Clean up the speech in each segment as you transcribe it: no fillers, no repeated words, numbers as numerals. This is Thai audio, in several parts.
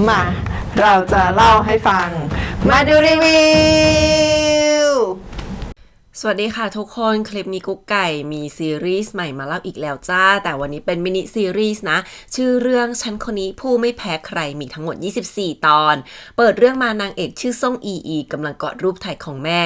มาเราจะเล่าให้ฟังมาดูรีวิวสวัสดีค่ะทุกคนคลิปนี้กุ๊กไก่มีซีรีส์ใหม่มาเล่าอีกแล้วจ้าแต่วันนี้เป็นมินิซีรีส์นะชื่อเรื่องฉันคนนี้ผู้ไม่แพ้ใครมีทั้งหมด24ตอนเปิดเรื่องมานางเอกชื่อซ่งอีกำลังกอดรูปถ่ายของแม่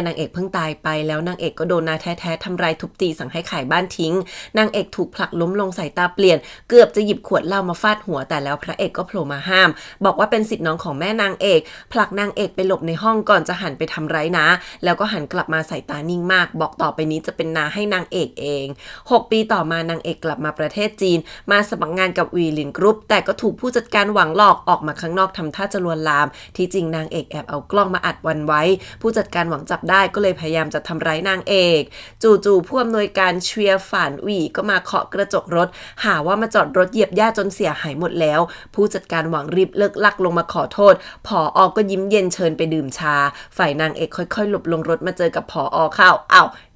นางเอกเพิ่งตายไปแล้วนางเอกก็โดนนาแท้ๆทำร้ายทุบตีสั่งให้ขายบ้านทิ้งนางเอกถูกผลักล้มลงสายตาเปลี่ยนเกือบจะหยิบขวดเหล้ามาฟาดหัวแต่แล้วพระเอกก็โผล่มาห้ามบอกว่าเป็นสิทธิ์น้องของแม่นางเอกผลักนางเอกไปหลบในห้องก่อนจะหันไปทำร้ายนะแล้วก็หันกลับมาสายตานิ่งมากบอกต่อไปนี้จะเป็นนาให้นางเอกเอง6ปีต่อมานางเอกกลับมาประเทศจีนมาสมัครงานกับวีลินกรุ๊ปแต่ก็ถูกผู้จัดการหวังหลอกออกมาข้างนอกทำท่าจะลวนลามที่จริงนางเอกแอบเอากล้องมาอัดวันไว้ผู้จัดการหวังจับได้ก็เลยพยายามจะทำร้ายนางเอกจู่ๆผู้อำนวยการเชียร์ฝานวีก็มาเคาะกระจกรถหาว่ามาจอดรถเหยียบหญ้าจนเสียหายหมดแล้วผู้จัดการหวังรีบเลิกลักลงมาขอโทษผอ.ก็ยิ้มเย็นเชิญไปดื่มชาฝ่ายนางเอกค่อยๆหลบลงรถมาเจอกับผอ.เข้า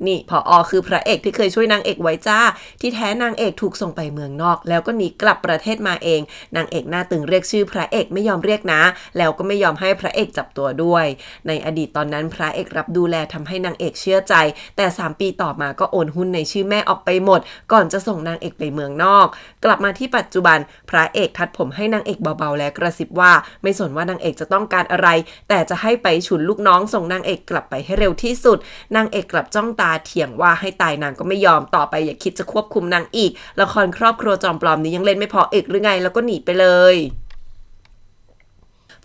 นี่ผอ.คือพระเอกที่เคยช่วยนางเอกไว้จ้าที่แท้นางเอกถูกส่งไปเมืองนอกแล้วก็หนีกลับประเทศมาเองนางเอกหน้าตึงเรียกชื่อพระเอกไม่ยอมเรียกนะแล้วก็ไม่ยอมให้พระเอกจับตัวด้วยในอดีตตอนนั้นพระเอกรับดูแลทำให้นางเอกเชื่อใจแต่3ปีต่อมาก็โอนหุ้นในชื่อแม่ออกไปหมดก่อนจะส่งนางเอกไปเมืองนอกกลับมาที่ปัจจุบันพระเอกทัดผมให้นางเอกเบาๆและกระซิบว่าไม่สนว่านางเอกจะต้องการอะไรแต่จะให้ไปฉุนลูกน้องส่งนางเอกกลับไปให้เร็วที่สุดนางเอกกลับจ้องตาเถียงว่าให้ตายนางก็ไม่ยอมต่อไปอย่าคิดจะควบคุมนางอีกละครครอบครัวจอมปลอมนี้ยังเล่นไม่พออีกหรือไงแล้วก็หนีไปเลย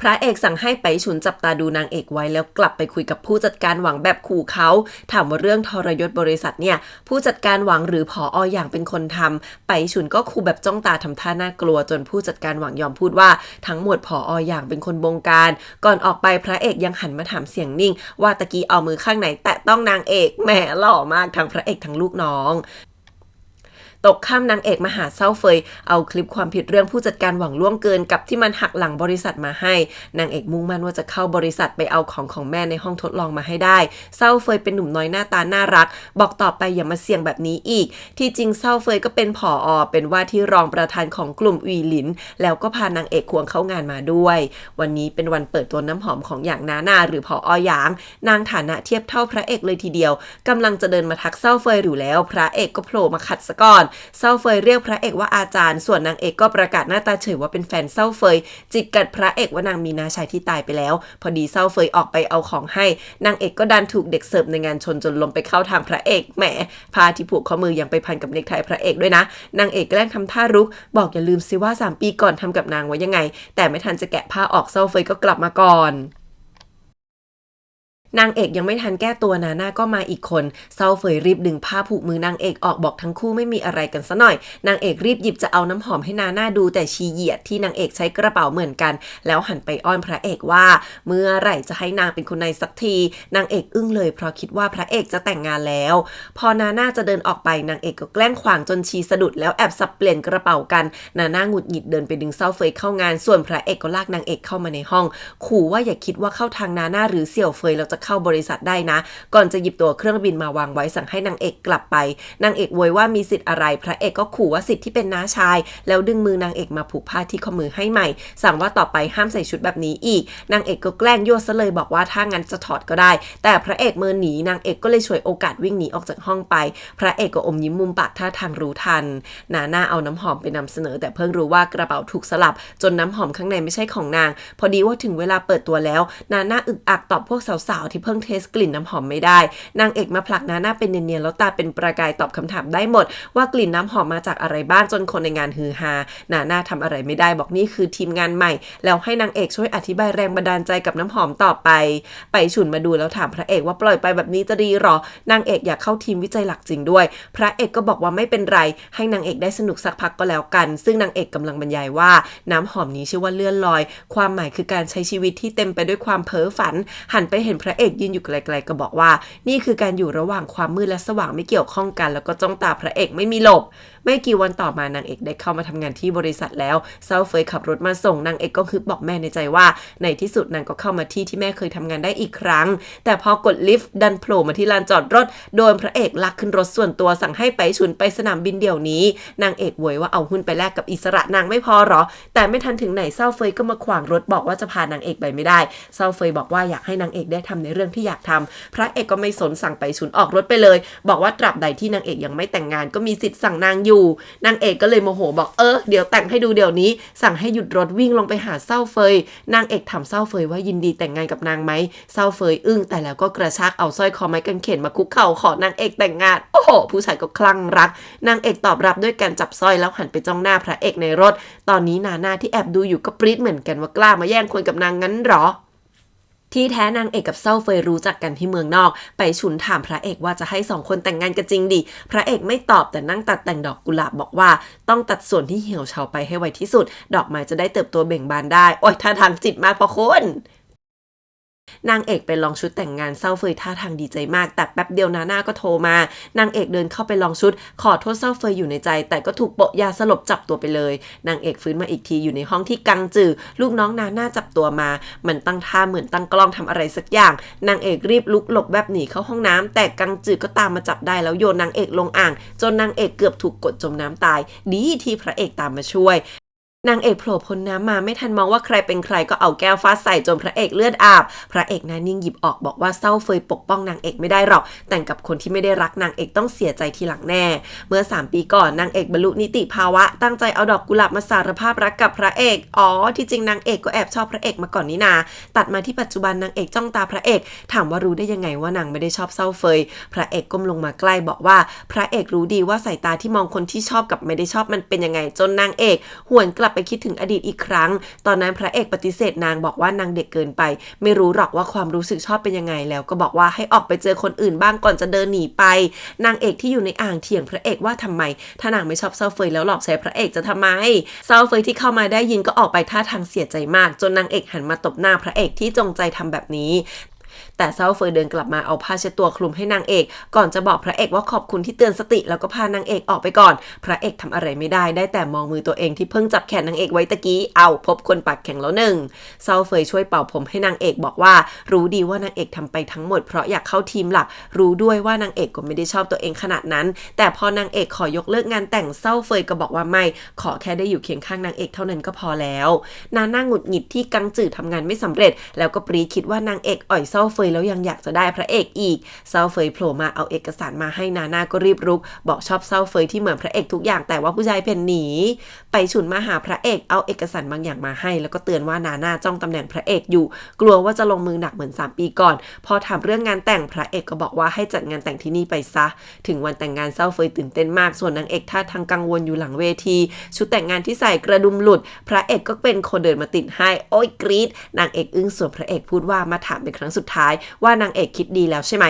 พระเอกสั่งให้ไปฉุนจับตาดูนางเอกไว้แล้วกลับไปคุยกับผู้จัดการหวังแบบขู่เขาถามว่าเรื่องทรยศบริษัทเนี่ยผู้จัดการหวังหรือผอ.อย่างเป็นคนทำไปฉุนก็ขู่แบบจ้องตาทำท่าน่ากลัวจนผู้จัดการหวังยอมพูดว่าทั้งหมดผอ.อย่างเป็นคนบงการก่อนออกไปพระเอกยังหันมาถามเสียงนิ่งว่าตะกี้เอามือข้างไหนแตะต้องนางเอกแหมหล่อมากทั้งพระเอกทั้งลูกน้องตกค่ำนางเอกมาหาเศร้าเฟยเอาคลิปความผิดเรื่องผู้จัดการหวังล่วงเกินกับที่มันหักหลังบริษัทมาให้นางเอกมุ่งมั่นว่าจะเข้าบริษัทไปเอาของแม่ในห้องทดลองมาให้ได้เศร้าเฟยเป็นหนุ่มน้อยหน้าตาน่ารักบอกต่อไปอย่ามาเสี่ยงแบบนี้อีกที่จริงเศร้าเฟยก็เป็นผอ.เป็นว่าที่รองประธานของกลุ่มวีหลินแล้วก็พานางเอกควงเข้างานมาด้วยวันนี้เป็นวันเปิดตัวน้ำหอมของอย่างนาน่าหรือผอ.หยางนางฐานะเทียบเท่าพระเอกเลยทีเดียวกำลังจะเดินมาทักเศร้าเฟยอยู่แล้วพระเอกก็โผล่มาขัดซะก่อนเศร้าเฟยเรียกพระเอกว่าอาจารย์ส่วนนางเอกก็ประกาศหน้าตาเฉยว่าเป็นแฟนเศร้าเฟยจิกกัดพระเอกว่านางมีน้าชายที่ตายไปแล้วพอดีเศร้าเฟยออกไปเอาของให้นางเอกก็ดันถูกเด็กเสิร์ฟในงานชนจนล้มไปเข้าทางพระเอกแหมผ้าที่ผูกข้อมือยังไปพันกับเนคไทพระเอกด้วยนะนางเอกแกล้งทำท่ารุกบอกอย่าลืมสิว่า3ปีก่อนทำกับนางไว้ยังไงแต่ไม่ทันจะแกะผ้าออกเศร้าเฟยก็กลับมาก่อนนางเอกยังไม่ทันแก้ตัวนาน่าก็มาอีกคนเศร้าเฟยรีบดึงผ้าผูกมือนางเอกออกบอกทั้งคู่ไม่มีอะไรกันซะหน่อยนางเอกรีบหยิบจะเอาน้ำหอมให้นาน่าดูแต่ชีเหยียดที่นางเอกใช้กระเป๋าเหมือนกันแล้วหันไปอ้อนพระเอกว่าเมื่อไหร่จะให้นางเป็นคนในสักทีนางเอกอึ้งเลยเพราะคิดว่าพระเอกจะแต่งงานแล้วพอนาน่าจะเดินออกไปนางเอกก็แกล้งขวางจนชีสะดุดแล้วแอบสับเปลี่ยนกระเป๋ากันนาน่าหงุดหงิดเดินไปดึงเศร้าเฟยเข้างานส่วนพระเอกก็ลากนางเอกเข้ามาในห้องขู่ว่าอย่าคิดว่าเข้าทางนาน่าหรือเสี่ยวเฟยเราจะเข้าบริษัทได้นะก่อนจะหยิบตัวเครื่องบินมาวางไว้สั่งให้นางเอกกลับไปนางเอกโวยว่ามีสิทธิ์อะไรพระเอกก็ขู่ว่าสิทธิ์ที่เป็นน้าชายแล้วดึงมือนางเอกมาผูกผ้าที่ข้อมือให้ใหม่สั่งว่าต่อไปห้ามใส่ชุดแบบนี้อีกนางเอกก็แกล้งยั่วซะเลยบอกว่าถ้างั้นจะถอดก็ได้แต่พระเอกมือหนีนางเอกก็เลยฉวยโอกาสวิ่งหนีออกจากห้องไปพระเอกก็อมยิ้มมุมปากท่าทางรู้ทันนาน่าเอาน้ำหอมไปนำเสนอแต่เพิ่งรู้ว่ากระเป๋าถูกสลับจนน้ำหอมข้างในไม่ใช่ของนางพอดีว่าถึงเวลาเปิดตัวแล้วนาน่าอึกอักตอบพวกสาวๆที่เพิ่งเทสกลิ่นน้ำหอมไม่ได้นางเอกมาผลักนาน่าเป็นเนียนๆแล้วตาเป็นประกายตอบคำถามได้หมดว่ากลิ่นน้ำหอมมาจากอะไรบ้างจนคนในงานฮือฮานาน่าทำอะไรไม่ได้บอกนี่คือทีมงานใหม่แล้วให้นางเอกช่วยอธิบายแรงบันดาลใจกับน้ำหอมต่อไปฉุนมาดูแล้วถามพระเอกว่าปล่อยไปแบบนี้จะดีหรอนางเอกอยากเข้าทีมวิจัยหลักจริงด้วยพระเอกก็บอกว่าไม่เป็นไรให้นางเอกได้สนุกสักพักก็แล้วกันซึ่งนางเอกกำลังบรรยายว่าน้ำหอมนี้ชื่อว่าเลื่อนลอยความหมายคือการใช้ชีวิตที่เต็มไปด้วยความเพ้อฝันหันไปเห็นพระเอกยืนอยู่ไกลๆก็บอกว่านี่คือการอยู่ระหว่างความมืดและสว่างไม่เกี่ยวข้องกันแล้วก็จ้องตาพระเอกไม่มีหลบ ไม่กี่วันต่อมานางเอกได้เข้ามาทำงานที่บริษัทแล้วเซาเฟยขับรถมาส่งนางเอกก็ฮึบบอกแม่ในใจว่าในที่สุดนางก็เข้ามาที่แม่เคยทำงานได้อีกครั้งแต่พอกดลิฟต์ดันโผล่มาที่ลานจอดรถโดนพระเอกลากขึ้นรถส่วนตัวสั่งให้ไปฉุนไปสนามบินเดี๋ยวนี้นางเอกโวยว่าเอาหุ้นไปแลกกับอิสระนางไม่พอหรอแต่ไม่ทันถึงไหนเซาเฟยก็มาขวางรถบอกว่าจะพานางเอกไปไม่ได้เซาเฟยบอกว่าอยากให้นางเอกได้ทำในเรื่องที่อยากทำพระเอกก็ไม่สนสั่งไปฉุนออกรถไปเลยบอกว่าตราบใดที่นางเอกยังไม่แต่งงานก็มีสิทธิ์สั่งนางอยู่นางเอกก็เลยโมโหบอกเดี๋ยวแต่งให้ดูเดี๋ยวนี้สั่งให้หยุดรถวิ่งลงไปหาเซาเฟยนางเอกถามเซาเฟยว่ายินดีแต่งงานกับนางไหมเซาเฟยอึ้งแต่แล้วก็กระชากเอาสร้อยคอไม้กางเขนมาคุกเข่าขอนางเอกแต่งงานโอ้โหผู้ชายก็คลั่งรักนางเอกตอบรับด้วยการจับสร้อยแล้วหันไปจ้องหน้าพระเอกในรถตอนนี้นาน่าที่แอบดูอยู่ก็ปรี๊ดเหมือนกันว่ากล้ามาแย่งคนกับนางงั้นหรอที่แท้นางเอกกับเซาเฟยรู้จักกันที่เมืองนอกไปฉุนถามพระเอกว่าจะให้2คนแต่งงานกันจริงดิพระเอกไม่ตอบแต่นั่งตัดแต่งดอกกุหลาบบอกว่าต้องตัดส่วนที่เหี่ยวเฉาไปให้ไวที่สุดดอกไม้จะได้เติบโตเบ่งบานได้โอ๊ยท่าทางจิตมากพอคนนางเอกไปลองชุดแต่งงานเซาเฟยท่าทางดีใจมากแต่แป๊บเดียวนาน่าก็โทรมานางเอกเดินเข้าไปลองชุดขอโทษเซาเฟยอยู่ในใจแต่ก็ถูกโปะยาสลบจับตัวไปเลยนางเอกฟื้นมาอีกทีอยู่ในห้องที่กังจือลูกน้องนาน่าจับตัวมามันตั้งท่าเหมือนตั้งกล้องทำอะไรสักอย่างนางเอกรีบลุกหลบแบบหนีเข้าห้องน้ำแต่กังจือก็ตามมาจับได้แล้วโยนนางเอกลงอ่างจนนางเอกเกือบถูกกดจมน้ำตายดีที่พระเอกตามมาช่วยนางเอกโผล่พ้นน้ำมาไม่ทันมองว่าใครเป็นใครก็เอาแก้วฟาดใส่จนพระเอกเลือดอาบพระเอกหน้านิ่งหยิบออกบอกว่าเซาเฟยปกป้องนางเอกไม่ได้หรอกแต่งกับคนที่ไม่ได้รักนางเอกต้องเสียใจทีหลังแน่เมื่อ3 ปีก่อนนางเอกบรรลุนิติภาวะตั้งใจเอาดอกกุหลาบมาสารภาพรักกับพระเอกที่จริงนางเอกก็แอบชอบพระเอกมาก่อนนี่นาตัดมาที่ปัจจุบันนางเอกจ้องตาพระเอกถามว่ารู้ได้ยังไงว่านางไม่ได้ชอบเซาเฟยพระเอกก้มลงมาใกล้บอกว่าพระเอกรู้ดีว่าสายตาที่มองคนที่ชอบกับไม่ได้ชอบมันเป็นยังไงจนนางเอกหวนกลับไปคิดถึงอดีตอีกครั้งตอนนั้นพระเอกปฏิเสธนางบอกว่านางเด็กเกินไปไม่รู้หรอกว่าความรู้สึกชอบเป็นยังไงแล้วก็บอกว่าให้ออกไปเจอคนอื่นบ้างก่อนจะเดินหนีไปนางเอกที่อยู่ในอ่างเถียงพระเอกว่าทำไมถ้านางไม่ชอบเซาเฟยแล้วหลอกใช้พระเอกจะทำไมเซาเฟยที่เข้ามาได้ยินก็ออกไปท่าทางเสียใจมากจนนางเอกหันมาตบหน้าพระเอกที่จงใจทำแบบนี้แต่เซาเฟยเดินกลับมาเอาผ้าเช็ดตัวคลุมให้นางเอกก่อนจะบอกพระเอกว่าขอบคุณที่เตือนสติแล้วก็พานางเอกออกไปก่อนพระเอกทำอะไรไม่ได้แต่มองมือตัวเองที่เพิ่งจับแขนนางเอกไว้ตะกี้พบคนปากแข็งแล้วหนึ่งเซาเฟยช่วยเป่าผมให้นางเอกบอกว่ารู้ดีว่านางเอกทำไปทั้งหมดเพราะอยากเข้าทีมหลักรู้ด้วยว่านางเอกก็ไม่ได้ชอบตัวเองขนาดนั้นแต่พอนางเอกขอยกเลิกงานแต่งเซาเฟยก็บอกว่าไม่ขอแค่ได้อยู่เคียงข้างนางเอกเท่านั้นก็พอแล้วนาน่าหงุดหงิดที่กังจือทำงานไม่สำเร็จแล้วก็ปรีคิดว่านางเอกอ่อยเซาเฟยแล้วยังอยากจะได้พระเอกอีกเซาเฟยโผล่มาเอาเอกสารมาให้นาน่าก็รีบรุกบอกชอบเซาเฟยที่เหมือนพระเอกทุกอย่างแต่ว่าผู้ชายเพ่นหนีไปฉุนมาหาพระเอกเอาเอกสารบางอย่างมาให้แล้วก็เตือนว่านาน่าจ้องตำแหน่งพระเอกอยู่กลัวว่าจะลงมือหนักเหมือน3 ปีก่อนพอถามเรื่องงานแต่งพระเอกก็บอกว่าให้จัดงานแต่งที่นี่ไปซะถึงวันแต่งงานเซาเฟยตื่นเต้นมากส่วนนางเอกท่าทางกังวลอยู่หลังเวทีชุดแต่งงานที่ใส่กระดุมหลุดพระเอกก็เป็นคนเดินมาติดให้โอ๊ยกรี๊ดนางเอกอึ้งส่วนพระเอกพูดว่ามาถามเป็นครั้งสุดท้ายว่านางเอกคิดดีแล้วใช่ไหม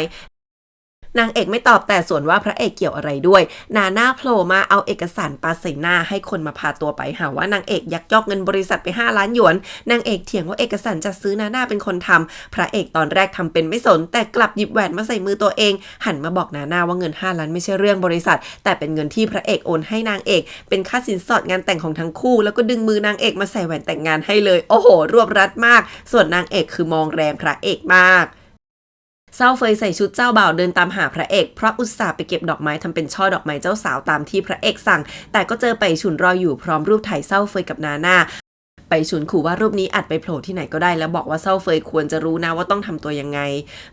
นางเอกไม่ตอบแต่ส่วนว่าพระเอกเกี่ยวอะไรด้วยนาน่าโผล่มาเอาเอกสารปาใส่หน้าให้คนมาพาตัวไปหาว่านางเอกยักยอกเงินบริษัทไป5 ล้านหยวนนางเอกเถียงว่าเอกสารจัดซื้อนาน่าเป็นคนทำพระเอกตอนแรกทำเป็นไม่สนแต่กลับหยิบแหวนมาใส่มือตัวเองหันมาบอกนาน่าว่าเงิน5 ล้านไม่ใช่เรื่องบริษัทแต่เป็นเงินที่พระเอกโอนให้นางเอกเป็นค่าสินสอดงานแต่งของทั้งคู่แล้วก็ดึงมือนางเอกมาใส่แหวนแต่งงานให้เลยโอ้โหรวบรัดมากส่วนนางเอกคือมองแรงพระเอกมากเซาเฟยใส่ชุดเจ้าบ่าวเดินตามหาพระเอกเพราะอุตส่าห์ไปเก็บดอกไม้ทำเป็นช่อดอกไม้เจ้าสาวตามที่พระเอกสั่งแต่ก็เจอไปฉุนรออยู่พร้อมรูปถ่ายเซาเฟยกับนาน่าไปฉุนขู่ว่ารูปนี้อัดไปโผล่ที่ไหนก็ได้แล้วบอกว่าเซาเฟยควรจะรู้นะว่าต้องทำตัวยังไง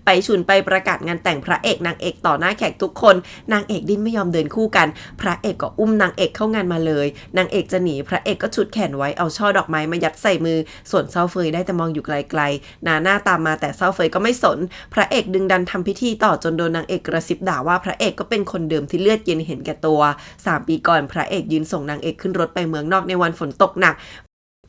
ไปฉุนไปประกาศงานแต่งพระเอกนางเอกต่อหน้าแขกทุกคนนางเอกดิ้นไม่ยอมเดินคู่กันพระเอกก็อุ้มนางเอกเข้างานมาเลยนางเอกจะหนีพระเอกก็ฉุดแขนไว้เอาช่อดอกไม้มายัดใส่มือส่วนเซาเฟยได้แต่มองอยู่ไกลๆนาน่าตามมาแต่เซาเฟยก็ไม่สนพระเอกดึงดันทำพิธีต่อจนโดนนางเอกกระซิบด่าว่าพระเอกก็เป็นคนเดิมที่เลือดเย็นเห็นแก่ตัว3 ปีก่อนพระเอกยืนส่งนางเอกขึ้นรถไปเมืองนอกในวันฝนตกหนัก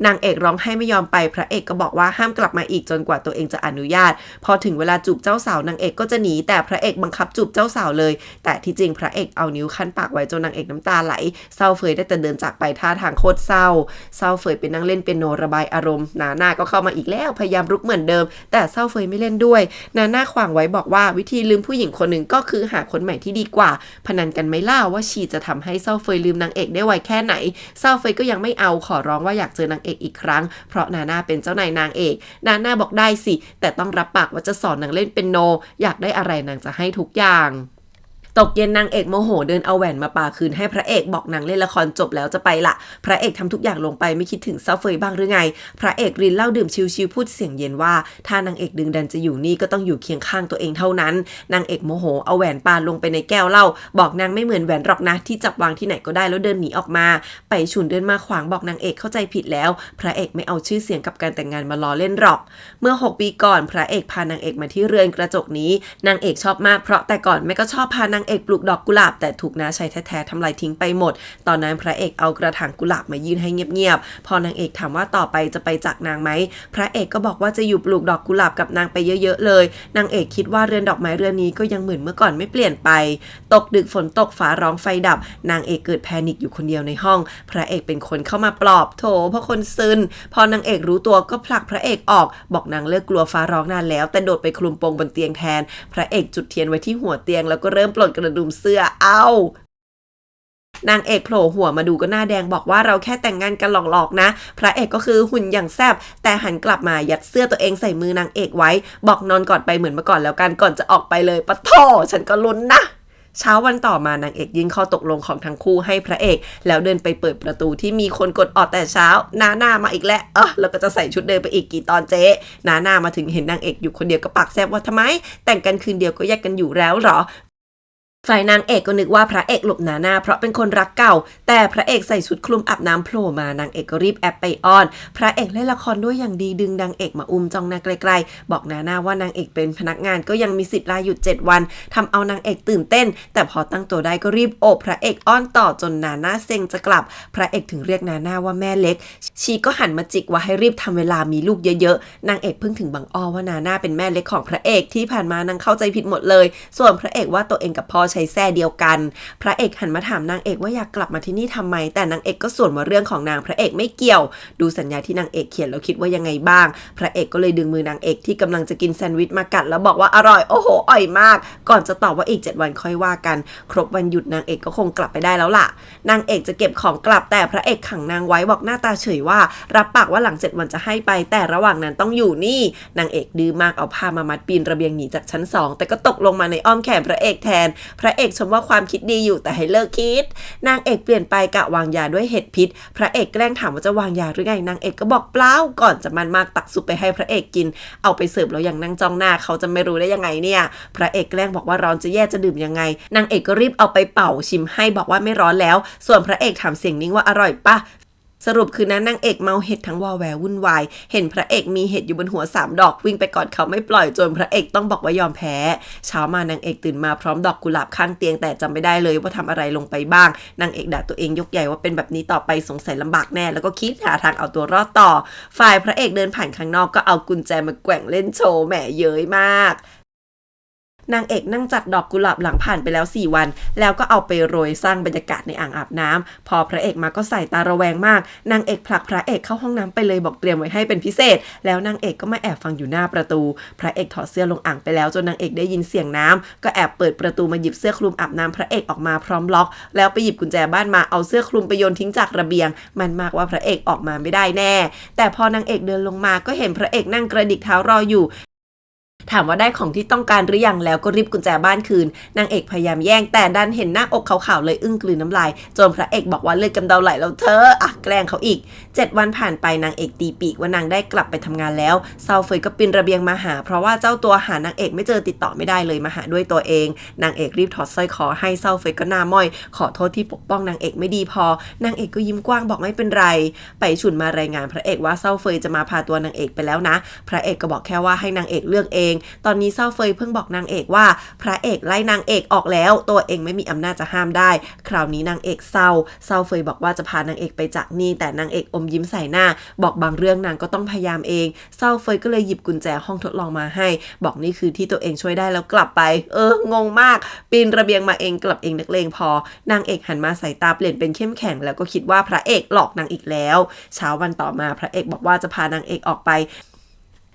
นางเอกร้องไห้ไม่ยอมไปพระเอกก็บอกว่าห้ามกลับมาอีกจนกว่าตัวเองจะอนุญาตพอถึงเวลาจูบเจ้าสาวนางเอกก็จะหนีแต่พระเอกบังคับจูบเจ้าสาวเลยแต่ที่จริงพระเอกเอานิ้วคั้นปากไว้จนนางเอกน้ำตาไหลเศร้าเฟยได้แต่เดินจากไปท่าทางโคตรเศร้าเฟยเป็นนั่งเล่นเปียโนระบายอารมณ์นาน่าก็เข้ามาอีกแล้วพยายามรุกเหมือนเดิมแต่เศร้าเฟยไม่เล่นด้วยนาน่าขวางไว้บอกว่าวิธีลืมผู้หญิงคนหนึ่งก็คือหาคนใหม่ที่ดีกว่าพนันกันไหมล่ะว่าชีจะทำให้เศร้าเฟยลืมนางเอกได้ไวแค่ไหนเศร้าเฟยก็ยังไม่เอาขอร้องว่าอยากเจอนางเอกอีกครั้งเพราะนาน่าเป็นเจ้านายนางเอกนาน่าบอกได้สิแต่ต้องรับปากว่าจะสอนนางเล่นเปียโนอยากได้อะไรนางจะให้ทุกอย่างตกเย็นนางเอกโมโหเดินเอาแหวนมาปาคืนให้พระเอกบอกนางเล่นละครจบแล้วจะไปละพระเอกทำทุกอย่างลงไปไม่คิดถึงเศร้าเฟยบ้างหรือไงพระเอกรินเหล้าดื่มชิวๆพูดเสียงเย็นว่าถ้านางเอกดึงดันจะอยู่นี่ก็ต้องอยู่เคียงข้างตัวเองเท่านั้นนางเอกโมโหเอาแหวนปาลงไปในแก้วเหล้าบอกนางไม่เหมือนแหวนหรอกนะที่จับวางที่ไหนก็ได้แล้วเดินหนีออกมาไปฉุนเดินมาขวางบอกนางเอกเข้าใจผิดแล้วพระเอกไม่เอาชื่อเสียงกับการแต่งงานมาล้อเล่นหรอกเมื่อ6 ปีก่อนพระเอกพานางเอกมาที่เรือนกระจกนี้นางเอกชอบมากเพราะแต่ก่อนแม่ก็ชอบพานางเอกปลูกดอกกุหลาบแต่ถูกน้าชายแท้ๆทำลายทิ้งไปหมดตอนนั้นพระเอกเอากระถางกุหลาบมายื่นให้เงียบๆพอนางเอกถามว่าต่อไปจะไปจากนางไหมพระเอกก็บอกว่าจะอยู่ปลูกดอกกุหลาบกับนางไปเยอะๆเลยนางเอกคิดว่าเรือนดอกไม้เรือนนี้ก็ยังเหมือนเมื่อก่อนไม่เปลี่ยนไปตกดึกฝนตกฟ้าร้องไฟดับนางเอกเกิดแพนิคอยู่คนเดียวในห้องพระเอกเป็นคนเข้ามาปลอบโถเพราะคนซึนพอนางเอกรู้ตัวก็ผลักพระเอกออกบอกนางเลิกกลัวฟ้าร้องนานแล้วแต่โดดไปคลุมโปงบนเตียงแทนพระเอกจุดเทียนไว้ที่หัวเตียงแล้วก็เริ่มปลดกระดุมเสื้อนางเอกโผล่หัวมาดูก็หน้าแดงบอกว่าเราแค่แต่งงานกันหลอกๆนะพระเอกก็คือหุ่นอย่างแซ่บแต่หันกลับมายัดเสื้อตัวเองใส่มือนางเอกไว้บอกนอนกอดไปเหมือนเมื่อก่อนแล้วกันก่อนจะออกไปเลยปะโถฉันก็ลุ้นนะเช้าวันต่อมานางเอกยื่นข้อตกลงของทั้งคู่ให้พระเอกแล้วเดินไปเปิดประตูที่มีคนกดออดแต่เช้านาน่ามาอีกแล้วแล้วก็จะใส่ชุดเดินไปอีกกี่ตอนเจ๊นาน่ามาถึงเห็นนางเอกอยู่คนเดียวก็ปากแซบว่าทำไมแต่งกันคืนเดียวก็แยกกันอยู่แล้วหรอฝ่ายนางเอกก็นึกว่าพระเอกหลบนาน่าเพราะเป็นคนรักเก่าแต่พระเอกใส่ชุดคลุมอาบน้ำโผล่มานางเอกก็รีบแอบไปอ้อนพระเอกเล่นละครด้วยอย่างดีดึงนางเอกมาอุ้มจ้องหน้าไกลๆบอกนาน่าว่านางเอกเป็นพนักงานก็ยังมีสิทธิ์ลาหยุด7 วันทำเอานางเอกตื่นเต้นแต่พอตั้งตัวได้ก็รีบโอบพระเอกอ้อนต่อจนนาน่าเซ็งจะกลับพระเอกถึงเรียกนาน่าว่าแม่เล็กชีก็หันมาจิกว่าให้รีบทำเวลามีลูกเยอะๆนางเอกเพิ่งถึงบางอ้อว่านาน่าเป็นแม่เล็กของพระเอกที่ผ่านมานางเข้าใจผิดหมดเลยส่วนพระเอกว่าตัวเองกับพ่อใช้แส้เดียวกันพระเอกหันมาถามนางเอกว่าอยากกลับมาที่นี่ทำไมแต่นางเอกก็สวนว่าเรื่องของนางพระเอกไม่เกี่ยวดูสัญญาที่นางเอกเขียนแล้วคิดว่ายังไงบ้างพระเอกก็เลยดึงมือนางเอกที่กำลังจะกินแซนด์วิชมากัดแล้วบอกว่าอร่อยโอ้โหอ่อยมากก่อนจะตอบว่าอีก7 วันค่อยว่ากันครบวันหยุดนางเอกก็คงกลับไปได้แล้วล่ะนางเอกจะเก็บของกลับแต่พระเอกขังนางไว้บอกหน้าตาเฉยว่ารับปากว่าหลัง7 วันจะให้ไปแต่ระหว่างนั้นต้องอยู่นี่นางเอกดื้อมากเอาผ้ามามัดปีนระเบียงหนีจากชั้น2แต่ก็ตกลงมาในอ้อมแขนพระเอกแทนพระเอกชมว่าความคิดดีอยู่แต่ให้เลิกคิดนางเอกเปลี่ยนไปกะวางยาด้วยเห็ดพิษพระเอกแกล้งถามว่าจะวางยาหรือไงนางเอกก็บอกเปล่าก่อนจะมันมากตักซุปไปให้พระเอกกินเอาไปเสิร์ฟแล้วยังนั่งจ้องหน้าเขาจะไม่รู้ได้ยังไงเนี่ยพระเอกแกล้งบอกว่าร้อนจะแย่จะดื่มยังไงนางเอกก็รีบเอาไปเป่าชิมให้บอกว่าไม่ร้อนแล้วส่วนพระเอกถามเสียงนิ่งว่าอร่อยปะสรุปคือนั้นนางเอกเมาเห็ดทั้งวอแวร์วุ่นวายเห็นพระเอกมีเห็ดอยู่บนหัว3 ดอกวิ่งไปกอดเขาไม่ปล่อยจนพระเอกต้องบอกว่ายอมแพ้เช้ามานางเอกตื่นมาพร้อมดอกกุหลาบข้างเตียงแต่จำไม่ได้เลยว่าทำอะไรลงไปบ้างนางเอกด่าตัวเองยกใหญ่ว่าเป็นแบบนี้ต่อไปสงสัยลำบากแน่แล้วก็คิดหาทางเอาตัวรอดต่อฝ่ายพระเอกเดินผ่านข้างนอกก็เอากุญแจมาแกว่งเล่นโชว์แหมเย้ยมากนางเอกนั่งจัดดอกกุหลาบหลังผ่านไปแล้ว4 วันแล้วก็เอาไปโรยสร้างบรรยากาศในอ่างอาบน้ำพอพระเอกมาก็ใส่ตาระแวงมากนางเอกผลักพระเอกเข้าห้องน้ำไปเลยบอกเตรียมไว้ให้เป็นพิเศษแล้วนางเอกก็มาแอบฟังอยู่หน้าประตูพระเอกถอดเสื้อลงอ่างไปแล้วจนนางเอกได้ยินเสียงน้ำก็แอบเปิดประตูมาหยิบเสื้อคลุมอาบน้ำพระเอกออกมาพร้อมล็อกแล้วไปหยิบกุญแจบ้านมาเอาเสื้อคลุมไปโยนทิ้งจากระเบียงมันมากว่าพระเอกออกมาไม่ได้แน่แต่พอนางเอกเดินลงมาก็เห็นพระเอกนั่งกระดิกเท้ารออยู่ถามว่าได้ของที่ต้องการหรือยังแล้วก็รีบกุญแจบ้านคืนนางเอกพยายามแย่งแต่ดันเห็นหน้าอกขาวๆเลยอึ้งกลืนน้ำลายจนพระเอกบอกว่าเลือดกำเดาไหลแล้วเธอแกล้งเขาอีก7 วันผ่านไปนางเอกตีปีกว่านางได้กลับไปทำงานแล้วเซาเฟยก็ปีนระเบียงมาหาเพราะว่าเจ้าตัวหานางเอกไม่เจอติดต่อไม่ได้เลยมาหาด้วยตัวเองนางเอกรีบถอดสร้อยคอให้เซาเฟยก็หน้าม้อยขอโทษที่ปกป้องนางเอกไม่ดีพอนางเอกก็ยิ้มกว้างบอกไม่เป็นไรไปฉุนมารายงานพระเอกว่าเซาเฟยจะมาพาตัวนางเอกไปแล้วนะพระเอกก็บอกแค่ว่าให้นางเอกเลือกเอง ตอนนี้เศร้าเฟยเพิ่งบอกนางเอกว่าพระเอกไล่นางเอกออกแล้วตัวเองไม่มีอำนาจจะห้ามได้คราวนี้นางเอกเศร้าเฟยบอกว่าจะพานางเอกไปจากนี่แต่นางเอกอมยิ้มใส่หน้าบอกบางเรื่องนางก็ต้องพยายามเองเศร้าเฟยก็เลยหยิบกุญแจห้องทดลองมาให้บอกนี่คือที่ตัวเองช่วยได้แล้วกลับไปงงมากปีนระเบียงมาเองกลับเองนักเลงพอนางเอกหันมาสายตาเปลี่ยนเป็นเข้มแข็งแล้วก็คิดว่าพระเอกหลอกนางอีกแล้วเช้าวันต่อมาพระเอกบอกว่าจะพานางเอกออกไป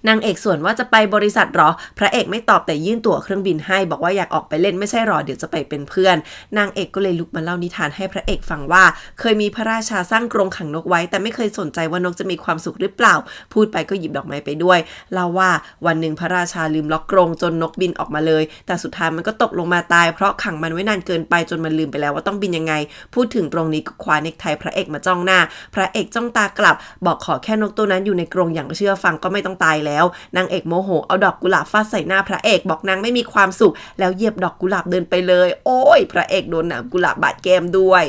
นางเอกส่วนว่าจะไปบริษัทหรอพระเอกไม่ตอบแต่ยื่นตั๋วเครื่องบินให้บอกว่าอยากออกไปเล่นไม่ใช่หรอเดี๋ยวจะไปเป็นเพื่อนนางเอกก็เลยลุกมาเล่านิทานให้พระเอกฟังว่าเคยมีพระราชาสร้างกรงขังนกไว้แต่ไม่เคยสนใจว่านกจะมีความสุขหรือเปล่าพูดไปก็หยิบดอกไม้ไปด้วยเล่าว่าวันหนึ่งพระราชาลืมล็อกกรงจนนกบินออกมาเลยแต่สุดท้ายมันก็ตกลงมาตายเพราะขังมันไว้นานเกินไปจนมันลืมไปแล้วว่าต้องบินยังไงพูดถึงตรงนี้ก็คว้าเนคไทพระเอกมาจ้องหน้าพระเอกจ้องตากลับบอกขอแค่นกตัวนั้นอยู่ในกรงอย่างเชื่อฟังก็ไม่ต้องตายแล้วนางเอกโมโหเอาดอกกุหลาบฟาดใส่หน้าพระเอกบอกนางไม่มีความสุขแล้วเหยียบดอกกุหลาบเดินไปเลยโอ้ยพระเอกโดนหนามกุหลาบบาดแก้มด้วย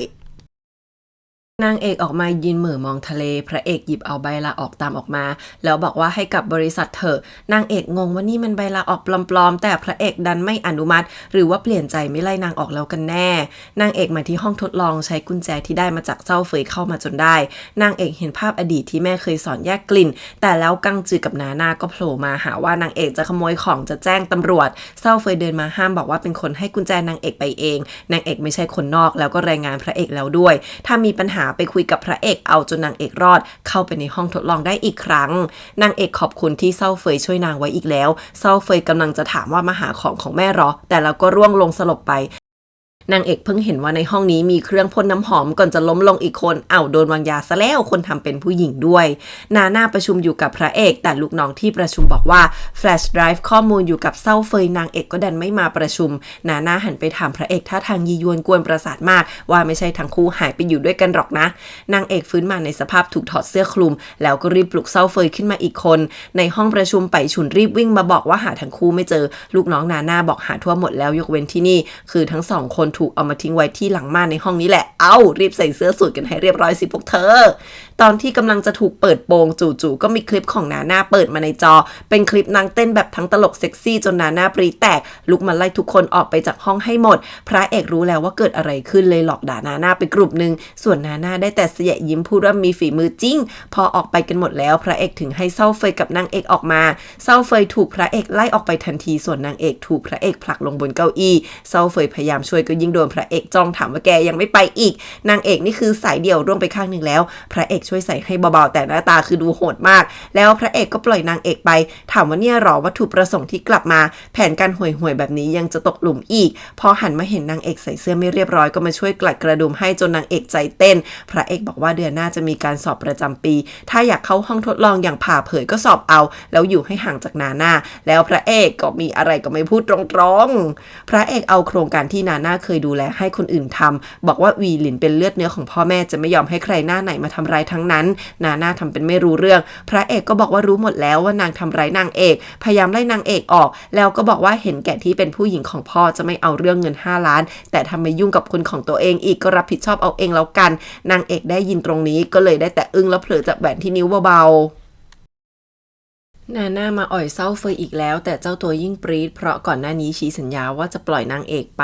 นางเอกออกมายืนเหม่อมองทะเลพระเอกหยิบเอาใบลาออกตามออกมาแล้วบอกว่าให้กับบริษัทเถอะนางเอกงงว่านี่มันใบลาออกปลอมๆแต่พระเอกดันไม่อนุมัติหรือว่าเปลี่ยนใจไม่ไล่นางออกแล้วกันแน่นางเอกมาที่ห้องทดลองใช้กุญแจที่ได้มาจากเจ้าเฟยเข้ามาจนได้นางเอกเห็นภาพอดีตที่แม่เคยสอนแยกกลิ่นแต่แล้วกังจือกับนาน่าก็โผล่มาหาว่านางเอกจะขโมยของจะแจ้งตำรวจเจ้าเฟยเดินมาห้ามบอกว่าเป็นคนให้กุญแจนางเอกไปเองนางเอกไม่ใช่คนนอกแล้วก็รายงานพระเอกแล้วด้วยถ้ามีปัญหาไปคุยกับพระเอกเอาจนนางเอกรอดเข้าไปในห้องทดลองได้อีกครั้งนางเอกขอบคุณที่เศร้าเฟยช่วยนางไว้อีกแล้วเศร้าเฟยกำลังจะถามว่ามาหาของแม่หรอแต่แล้วก็ร่วงลงสลบไปนางเอกเพิ่งเห็นว่าในห้องนี้มีเครื่องพ่นน้ำหอมก่อนจะล้มลงอีกคนโดนวางยาซะแล้วคนทำเป็นผู้หญิงด้วยนาน่าประชุมอยู่กับพระเอกแต่ลูกน้องที่ประชุมบอกว่าแฟลชไดรฟ์ข้อมูลอยู่กับเศร้าเฟยนางเอกก็ดันไม่มาประชุมนาน่าหันไปถามพระเอกท่าทางยียวนกวนประสาทมากว่าไม่ใช่ทั้งคู่หายไปอยู่ด้วยกันหรอกนะนางเอกฟื้นมาในสภาพถูกถอดเสื้อคลุมแล้วก็รีบปลุกเศร้าเฟยขึ้นมาอีกคนในห้องประชุมไปฉุนรีบวิ่งมาบอกว่าหาทั้งคู่ไม่เจอลูกน้องนาน่าบอกหาทั่วหมดแล้วยกเว้นที่นี่คือทั้งสองคนถูกเอามาทิ้งไว้ที่หลังม่านในห้องนี้แหละรีบใส่เสื้อสูทกันให้เรียบร้อยสิพวกเธอตอนที่กำลังจะถูกเปิดโปงจู่ๆก็มีคลิปของนาน่าเปิดมาในจอเป็นคลิปนางเต้นแบบทั้งตลกเซ็กซี่จนนาน่าปรีแตกลุกมาไล่ทุกคนออกไปจากห้องให้หมดพระเอกรู้แล้วว่าเกิดอะไรขึ้นเลยหลอกด่านาน่าไปกลุ่มนึงส่วนนาน่าได้แต่เสยยิ้มพูดว่ามีฝีมือจริงพอออกไปกันหมดแล้วพระเอกถึงให้เศร้าเฟยกับนางเอกออกมาเศร้าเฟยถูกพระเอกไล่ออกไปทันทีส่วนนางเอกถูกพระเอกผลักลงบนเก้าอี้เศร้าเฟยพยายามช่วยก็ยิ่งโดนพระเอกจ้องถามว่าแกยังไม่ไปอีกนางเอกนี่คือสายเดี่ยวร่วมไปข้างหนึ่งแล้วพระเอกช่วยใส่ให้เบาๆแต่หน้าตาคือดูโหดมากแล้วพระเอกก็ปล่อยนางเอกไปถามว่าเนี่ยหรอวัตถุประสงค์ที่กลับมาแผนการห่วยๆแบบนี้ยังจะตกหลุมอีกพอหันมาเห็นนางเอกใส่เสื้อไม่เรียบร้อยก็มาช่วยกลัดกระดุมให้จนนางเอกใจเต้นพระเอกบอกว่าเดือนหน้าจะมีการสอบประจำปีถ้าอยากเข้าห้องทดลองอย่างผ่าเผยก็สอบเอาแล้วอยู่ให้ห่างจากนาน่าแล้วพระเอกก็มีอะไรก็ไม่พูดตรงๆพระเอกเอาโครงการที่นาน่าเคยดูแลให้คนอื่นทำบอกว่าวีหลินเป็นเลือดเนื้อของพ่อแม่จะไม่ยอมให้ใครหน้าไหนมาทำร้ายทั้งนั้นนาน่าทำเป็นไม่รู้เรื่องพระเอกก็บอกว่ารู้หมดแล้วว่านางทำร้ายนางเอกพยายามไล่นางเอกออกแล้วก็บอกว่าเห็นแก่ที่เป็นผู้หญิงของพ่อจะไม่เอาเรื่องเงิน5 ล้านแต่ทำไมยุ่งกับคนของตัวเองอีกก็รับผิดชอบเอาเองแล้วกันนางเอกได้ยินตรงนี้ก็เลยได้แต่อึ้งแล้วเผลอจับแหวนที่นิ้วเบาๆนาน่ามาอ่อยเศร้าเฟยอีกแล้วแต่เจ้าตัวยิ่งปรี๊ดเพราะก่อนหน้านี้ชี้สัญญาว่าจะปล่อยนางเอกไป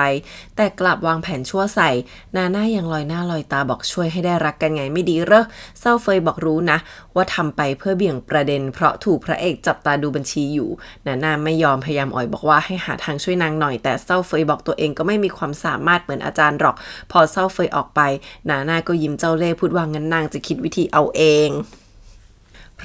แต่กลับวางแผนชั่วใส่นาน่ายังลอยหน้าลอยตาบอกช่วยให้ได้รักกันไงไม่ดีเหรอเศร้าเฟยบอกรู้นะว่าทำไปเพื่อเบี่ยงประเด็นเพราะถูกพระเอกจับตาดูบัญชีอยู่นาน่าไม่ยอมพยายามอ่อยบอกว่าให้หาทางช่วยนางหน่อยแต่เศร้าเฟยบอกตัวเองก็ไม่มีความสามารถเหมือนอาจารย์หรอกพอเศร้าเฟยออกไปนาน่าก็ยิ้มเจ้าเล่ห์พูดว่างั้นนางจะคิดวิธีเอาเอง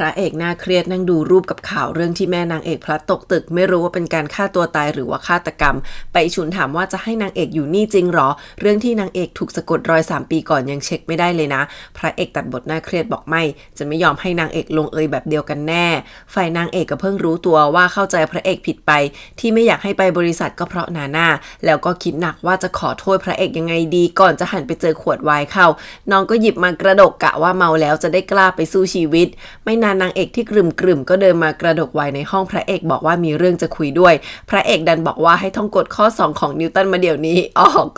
พระเอกน่าเครียดนั่งดูรูปกับข่าวเรื่องที่แม่นางเอกพลัดตกตึกไม่รู้ว่าเป็นการฆ่าตัวตายหรือว่าฆาตกรรมไปฉุนถามว่าจะให้นางเอกอยู่นี่จริงหรอเรื่องที่นางเอกถูกสะกดรอย3 ปีก่อนยังเช็คไม่ได้เลยนะพระเอกตัดบทน่าเครียดบอกไม่จะไม่ยอมให้นางเอกลงเอยแบบเดียวกันแน่ฝ่ายนางเอกก็เพิ่งรู้ตัวว่าเข้าใจพระเอกผิดไปที่ไม่อยากให้ไปบริษัทก็เพราะนาน่าแล้วก็คิดหนักว่าจะขอโทษพระเอกยังไงดีก่อนจะหันไปเจอขวดไวน์เข้าน้องก็หยิบมากระดกกะว่าเมาแล้วจะได้กล้าไปสู้ชีวิตไม่น นั้นนางเอกที่กรึ่มก็เดินมากระดกไว้ในห้องพระเอกบอกว่ามีเรื่องจะคุยด้วยพระเอกดันบอกว่าให้ท่องกฎข้อ2ของนิวตันมาเดี๋ยวนี้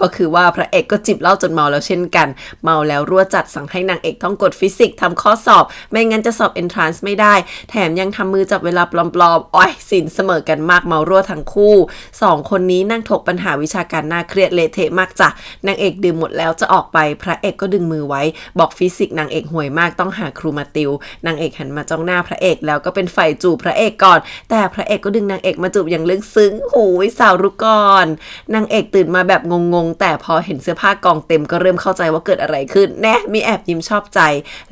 ก็คือว่าพระเอกก็จิบเหล้าจนเมาแล้วเช่นกันเมาแล้วรั่วจัดสั่งให้นางเอกท่องกฎฟิสิกส์ทำข้อสอบไม่งั้นจะสอบเอนทรานซ์ไม่ได้แถมยังทำมือจับเวลาปลอมๆสินเสมอกันมากเมารั่วทั้งคู่2คนนี้นั่งถกปัญหาวิชาการน่าเครียดเละเทะมากจ้ะนางเอกดื่มหมดแล้วจะออกไปพระเอกก็ดึงมือไว้บอกฟิสิกส์นางเอกห่วยมากต้องหาครูมาติวนางเอกหันมาจ้องหน้าพระเอกแล้วก็เป็นฝ่ายจูบพระเอกก่อนแต่พระเอกก็ดึงนางเอกมาจูบอย่างลึกซึ้งหูยสาวรู้ก่อนนางเอกตื่นมาแบบงงๆแต่พอเห็นเสื้อผ้ากองเต็มก็เริ่มเข้าใจว่าเกิดอะไรขึ้นแน่มีแอบยิ้มชอบใจ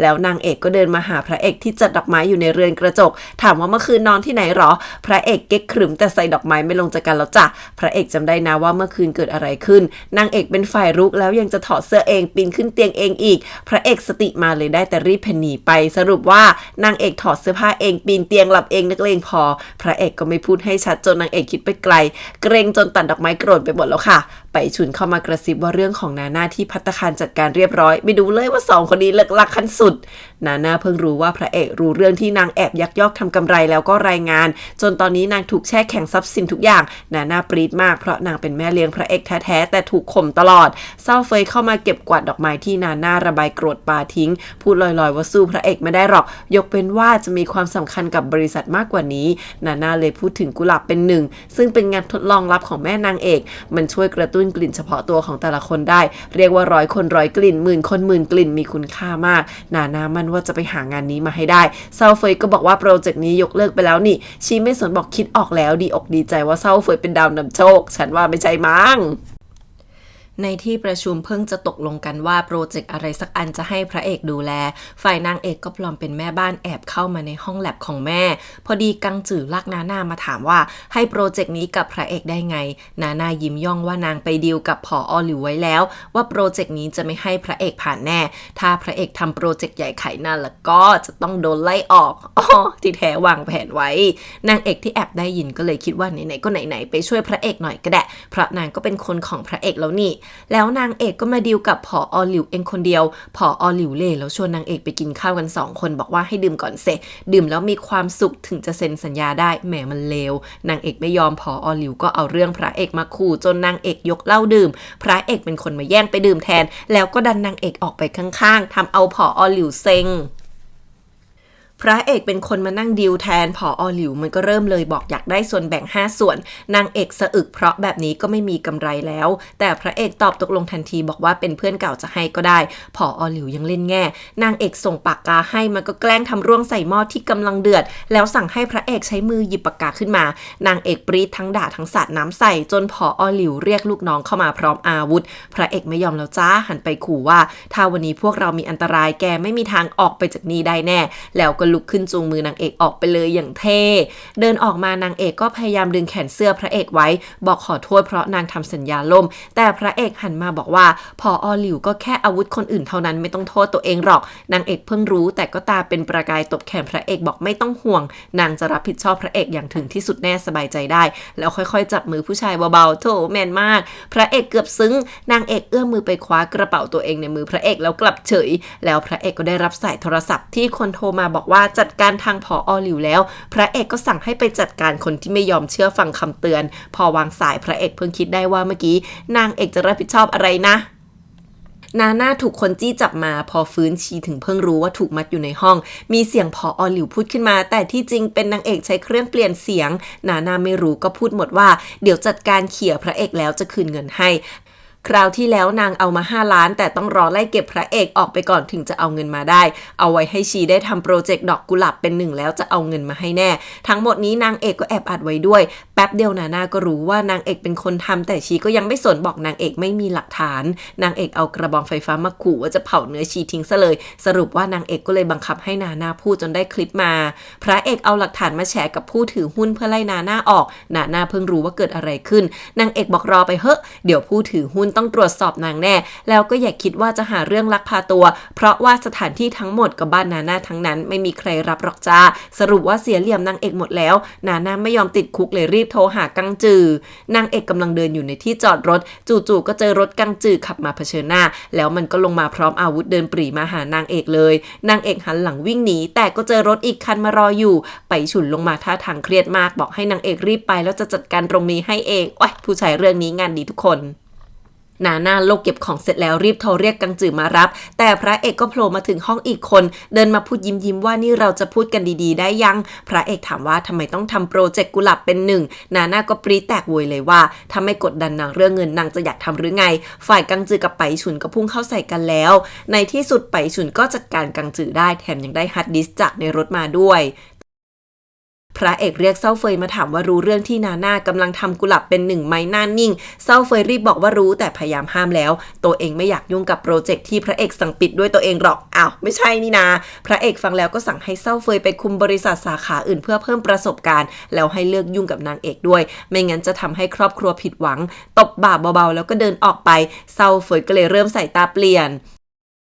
แล้วนางเอกก็เดินมาหาพระเอกที่จัดดอกไม้อยู่ในเรือนกระจกถามว่าเมื่อคืนนอนที่ไหนหรอพระเอกเก๊กขรึมแต่ใส่ดอกไม้ไม่ลงจากกันแล้วจ้ะพระเอกจำได้นะว่าเมื่อคืนเกิดอะไรขึ้นนางเอกเป็นฝ่ายรุกแล้วยังจะถอดเสื้อเองปีนขึ้นเตียงเองอีกพระเอกสติมาเลยได้แต่รีบหนีไปสรุปว่านางเอกถอดเสื้อผ้าเองปีนเตียงหลับเองนักเลงพอพระเอกก็ไม่พูดให้ชัดจนนางเอกคิดไปไกลเกรงจนตัดดอกไม้โกรธไปหมดแล้วค่ะไปฉุนเข้ามากระซิบว่าเรื่องของนาน่าที่ภัตตาคารจัดการเรียบร้อยไม่ดูเลยว่า2คนนี้เลิกลักขั้นสุดนาน่าเพิ่งรู้ว่าพระเอกรู้เรื่องที่นางแอบยักยอกทำกำไรแล้วก็รายงานจนตอนนี้นางถูกแช่แข็งทรัพย์สินทุกอย่างนาน่าปรี๊ดมากเพราะนางเป็นแม่เลี้ยงพระเอกแท้ๆแต่ถูกข่มตลอดเศร้าเฟยเข้ามาเก็บกวาดดอกไม้ที่นาน่าระบายโกรธปาทิ้งพูดลอยๆว่าสู้พระเอกไม่ได้หรอกยกเป็นว่าจะมีความสำคัญกับบริษัทมากกว่านี้นาน่าเลยพูดถึงกุหลาบเป็นหนึ่งซึ่งเป็นงานทดลองลับของแม่นางเอกมันช่วยกระตุ้นกลิ่นเฉพาะตัวของแต่ละคนได้เรียกว่า100 คน100 กลิ่น10,000 คน10,000 กลิ่นมีคุณค่ามากนาน่ามันว่าจะไปหางานนี้มาให้ได้เซาเฟยก็บอกว่าโปรเจกต์นี้ยกเลิกไปแล้วนี่ชีไม่สนบอกคิดออกแล้วดีอกดีใจว่าเซาเฟยเป็นดาวนำโชคฉันว่าไม่ใช่มั้งในที่ประชุมเพิ่งจะตกลงกันว่าโปรเจกต์อะไรสักอันจะให้พระเอกดูแลฝ่ายนางเอกก็ปลอมเป็นแม่บ้านแอบเข้ามาในห้องแลบของแม่พอดีกังจื่อลากนาน่ามาถามว่าให้โปรเจกต์นี้กับพระเอกได้ไงนาน่ายิ้มย่องว่านางไปดีลกับผอ.หลิวไว้แล้วว่าโปรเจกต์นี้จะไม่ให้พระเอกผ่านแน่ถ้าพระเอกทำโปรเจกต์ใหญ่ไข่นั่นแล้วก็จะต้องโดนไล่ออกที่แท้วางแผนไว้นางเอกที่แอบได้ยินก็เลยคิดว่าไหนๆก็ไหนๆไปช่วยพระเอกหน่อยก็ได้เพราะนางก็เป็นคนของพระเอกแล้วนี่แล้วนางเอกก็มาดีลกับผอ.หลิวเองคนเดียวผอ.หลิวเล่แล้วชวนนางเอกไปกินข้าวกัน2 คนบอกว่าให้ดื่มก่อนเสร็จดื่มแล้วมีความสุขถึงจะเซ็นสัญญาได้แหมมันเลวนางเอกไม่ยอมผอ.หลิวก็เอาเรื่องพระเอกมาขู่จนนางเอกยกเหล้าดื่มพระเอกเป็นคนมาแย่งไปดื่มแทนแล้วก็ดันนางเอกออกไปข้างๆทำเอาผอ.หลิวเซ็งพระเอกเป็นคนมานั่งดีลแทนผอ.หลิวมันก็เริ่มเลยบอกอยากได้ส่วนแบ่ง5 ส่วนนางเอกสะอึกเพราะแบบนี้ก็ไม่มีกำไรแล้วแต่พระเอกตอบตกลงทันทีบอกว่าเป็นเพื่อนเก่าจะให้ก็ได้ผอ.หลิวยังเล่นแง่นางเอกส่งปากกาให้มันก็แกล้งทำร่วงใส่หม้อที่กำลังเดือดแล้วสั่งให้พระเอกใช้มือหยิบปากกาขึ้นมานางเอกปรี๊ดทั้งด่าทั้งสาดน้ำใส่จนผอ.หลิวเรียกลูกน้องเข้ามาพร้อมอาวุธพระเอกไม่ยอมแล้วจ้าหันไปขู่ว่าถ้าวันนี้พวกเรามีอันตรายแกไม่มีทางออกไปจากนี้ได้แน่แล้วก็ลุกขึ้นจูงมือนางเอกออกไปเลยอย่างเท่เดินออกมานางเอกก็พยายามดึงแขนเสื้อพระเอกไว้บอกขอโทษเพราะนางทำสัญญาล่มแต่พระเอกหันมาบอกว่าผอ.หลิวก็แค่อาวุธคนอื่นเท่านั้นไม่ต้องโทษตัวเองหรอกนางเอกเพิ่งรู้แต่ก็ตาเป็นประกายตบแขนพระเอกบอกไม่ต้องห่วงนางจะรับผิดชอบพระเอกอย่างถึงที่สุดแน่สบายใจได้แล้วค่อยๆจับมือผู้ชายเบาๆโถแมนมากพระเอกเกือบซึ้งนางเอกเอื้อมมือไปคว้ากระเป๋าตัวเองในมือพระเอกแล้วกลับเฉยแล้วพระเอกก็ได้รับสายโทรศัพท์ที่คนโทรมาบอกว่าจัดการทางผอ.หลิวแล้วพระเอกก็สั่งให้ไปจัดการคนที่ไม่ยอมเชื่อฟังคำเตือนพอวางสายพระเอกเพิ่งคิดได้ว่าเมื่อกี้นางเอกจะรับผิดชอบอะไรนะนาน่าถูกคนจี้จับมาพอฟื้นชีถึงเพิ่งรู้ว่าถูกมัดอยู่ในห้องมีเสียงผอ.หลิวพูดขึ้นมาแต่ที่จริงเป็นนางเอกใช้เครื่องเปลี่ยนเสียงนาน่าไม่รู้ก็พูดหมดว่าเดี๋ยวจัดการเขี่ยพระเอกแล้วจะคืนเงินให้คราวที่แล้วนางเอามา5 ล้านแต่ต้องรอไล่เก็บพระเอกออกไปก่อนถึงจะเอาเงินมาได้เอาไว้ให้ชีได้ทำโปรเจกต์ดอกกุหลาบเป็น1แล้วจะเอาเงินมาให้แน่ทั้งหมดนี้นางเอกก็แอบอัดไว้ด้วยแป๊บเดียวนาน่าก็รู้ว่านางเอกเป็นคนทำแต่ชีก็ยังไม่สนบอกนางเอกไม่มีหลักฐานนางเอกเอากระบองไฟฟ้ามาขู่ว่าจะเผาเนื้อชีทิ้งซะเลยสรุปว่านางเอกก็เลยบังคับให้นาน่าพูดจนได้คลิปมาพระเอกเอาหลักฐานมาแชร์กับผู้ถือหุ้นเพื่อไล่นาน่าออกนาน่าเพิ่งรู้ว่าเกิดอะไรขึ้นนางเอกบอกรอไปเฮ้เดี๋ยวผู้ถือหุ้น ต้องตรวจสอบนางแน่แล้วก็อย่าคิดว่าจะหาเรื่องลักพาตัวเพราะว่าสถานที่ทั้งหมดกับบ้านนาน่าทั้งนั้นไม่มีใครรับหรอกจ้าสรุปว่าเสียเหลี่ยมนางเอกหมดแล้วนาน่าไม่ยอมติดคุกเลยรีบโทรหากังจือนางเอกกำลังเดินอยู่ในที่จอดรถจู่ๆก็เจอรถกังจือขับมาเผชิญหน้าแล้วมันก็ลงมาพร้อมอาวุธเดินปรีมาหานางเอกเลยนางเอกหันหลังวิ่งหนีแต่ก็เจอรถอีกคันมารออยู่ไปฉุนลงมาท่าทางเครียดมากบอกให้นางเอกรีบไปแล้วจะจัดการตรงนี้ให้เองโอ๊ยผู้ชายเรื่องนี้งานดีทุกคนนาน่าโลกเก็บของเสร็จแล้วรีบโทรเรียกกังจือมารับแต่พระเอกก็โผล่มาถึงห้องอีกคนเดินมาพูดยิ้มว่านี่เราจะพูดกันดีๆได้ยังพระเอกถามว่าทำไมต้องทำโปรเจกต์กุหลาบเป็นหนึ่งนาน่าก็ปรี๊ดแตกโวยเลยว่าถ้าไม่กดดันนางเรื่องเงินนางจะอยากทำหรือไงฝ่ายกังจือกับไปฉุนก็พุ่งเข้าใส่กันแล้วในที่สุดไปฉุนก็จัดการกังจือได้แถมยังได้ฮาร์ดดิสก์จากในรถมาด้วยพระเอกเรียกเซาเฟยมาถามว่ารู้เรื่องที่นาน่ากำลังทำกุหลาบเป็นหนึ่งไหมหน้านิ่งเซาเฟยรีบบอกว่ารู้แต่พยายามห้ามแล้วตัวเองไม่อยากยุ่งกับโปรเจกต์ที่พระเอกสั่งปิดด้วยตัวเองหรอกอ้าวไม่ใช่นี่นาพระเอกฟังแล้วก็สั่งให้เซาเฟยไปคุมบริษัทสาขาอื่นเพื่อเพิ่มประสบการณ์แล้วให้เลิกยุ่งกับนางเอกด้วยไม่งั้นจะทำให้ครอบครัวผิดหวังตบบ่าเบาๆแล้วก็เดินออกไปเซาเฟยก็เลยเริ่มใส่ตาเปลี่ยน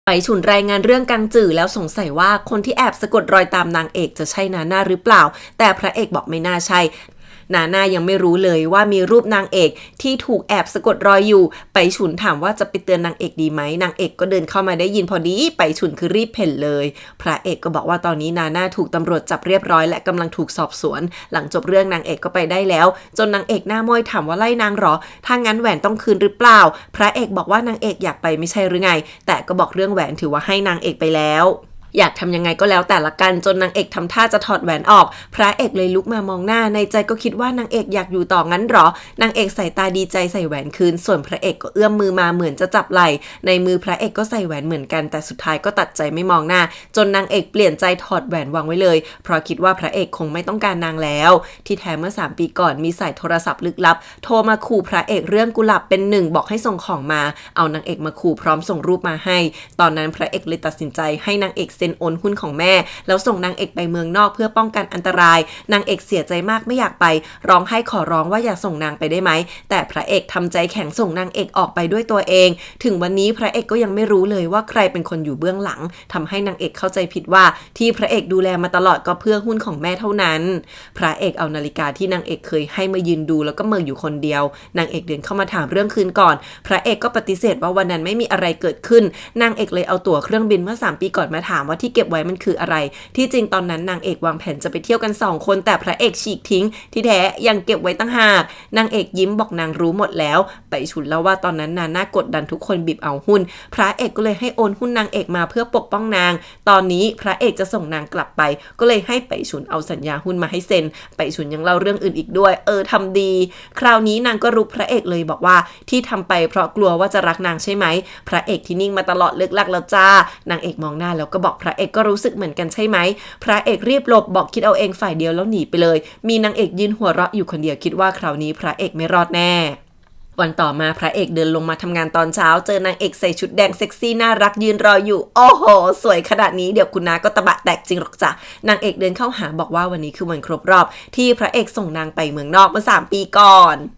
ไปฉุนรายงานเรื่องกังจือแล้วสงสัยว่าคนที่แอบสะกดรอยตามนางเอกจะใช่นาน่าหรือเปล่าแต่พระเอกบอกไม่น่าใช่นาน่ายังไม่รู้เลยว่ามีรูปนางเอกที่ถูกแอบสะกดรอยอยู่ไปฉุนถามว่าจะไปเตือนนางเอกดีไหมนางเอกก็เดินเข้ามาได้ยินพอดีไปฉุนคือรีบเพ่นเลยพระเอกก็บอกว่าตอนนี้นาน่าถูกตำรวจจับเรียบร้อยและกำลังถูกสอบสวนหลังจบเรื่องนางเอกก็ไปได้แล้วจนนางเอกหน้าม้อยถามว่าไล่นางหรอถ้างั้นแหวนต้องคืนหรือเปล่าพระเอกบอกว่านางเอกอยากไปไม่ใช่หรือไงแต่ก็บอกเรื่องแหวนถือว่าให้นางเอกไปแล้วอยากทำยังไงก็แล้วแต่ละกันจนนางเอกทำท่าจะถอดแหวนออกพระเอกเลยลุกมามองหน้าในใจก็คิดว่านางเอกอยากอยู่ต่องั้นหรอนางเอกใส่ตาดีใจใส่แหวนคืนส่วนพระเอกก็เอื้อมมือมาเหมือนจะจับไหล่ในมือพระเอกก็ใส่แหวนเหมือนกันแต่สุดท้ายก็ตัดใจไม่มองหน้าจนนางเอกเปลี่ยนใจถอดแหวนวางไว้เลยเพราะคิดว่าพระเอกคงไม่ต้องการนางแล้วที่แท้เมื่อ3 ปีก่อนมีสายโทรศัพท์ลึกลับโทรมาขู่พระเอกเรื่องกุหลาบเป็นหนึ่งบอกให้ส่งของมาเอานางเอกมาขู่พร้อมส่งรูปมาให้ตอนนั้นพระเอกเลยตัดสินใจให้นางเอกเซ็นโอนหุ้นของแม่แล้วส่งนางเอกไปเมืองนอกเพื่อป้องกันอันตรายนางเอกเสียใจมากไม่อยากไปร้องไห้ขอร้องว่าอย่าส่งนางไปได้ไหมแต่พระเอกทำใจแข็งส่งนางเอกออกไปด้วยตัวเองถึงวันนี้พระเอกก็ยังไม่รู้เลยว่าใครเป็นคนอยู่เบื้องหลังทำให้นางเอกเข้าใจผิดว่าที่พระเอกดูแลมาตลอดก็เพื่อหุ้นของแม่เท่านั้นพระเอกเอานาฬิกาที่นางเอกเคยให้มายืนดูแล้วก็เมินอยู่คนเดียวนางเอกเดินเข้ามาถามเรื่องคืนก่อนพระเอกก็ปฏิเสธว่าวันนั้นไม่มีอะไรเกิดขึ้นนางเอกเลยเอาตั๋วเครื่องบินเมื่อ3 ปีก่อนมาถามว่าที่เก็บไว้มันคืออะไรที่จริงตอนนั้นนางเอกวางแผนจะไปเที่ยวกัน2 คนแต่พระเอกฉีกทิ้งที่แท้ยังเก็บไว้ตั้งหากนางเอกยิ้มบอกนางรู้หมดแล้วไปฉุนแล้วว่าตอนนั้นนาน่ากดดันทุกคนบีบเอาหุ้นพระเอกก็เลยให้โอนหุ้นนางเอกมาเพื่อปกป้องนางตอนนี้พระเอกจะส่งนางกลับไปก็เลยให้ไปฉุนเอาสัญญาหุ้นมาให้เซ็นไปฉุนยังเล่าเรื่องอื่นอีกด้วยทำดีคราวนี้นางก็รู้พระเอกเลยบอกว่าที่ทำไปเพราะกลัวว่าจะรักนางใช่ไหมพระเอกที่นิ่งมาตลอดเลิกลักแล้วจ้านางเอกมองหน้าแล้วก็บอกพระเอกก็รู้สึกเหมือนกันใช่ไหมพระเอกรีบหลบบอกคิดเอาเองฝ่ายเดียวแล้วหนีไปเลยมีนางเอกยืนหัวเราะอยู่คนเดียวคิดว่าคราวนี้พระเอกไม่รอดแน่วันต่อมาพระเอกเดินลงมาทำงานตอนเช้าเจอนางเอกใส่ชุดแดงเซ็กซี่น่ารักยืนรออยู่โอ้โหสวยขนาดนี้เดี๋ยวคุณน้าก็ตะบะแตกจริงหรอกจ้ะนางเอกเดินเข้าหาบอกว่าวันนี้คือวันครบรอบที่พระเอกส่งนางไปเมืองนอกเมื่อ3 ปีก่อน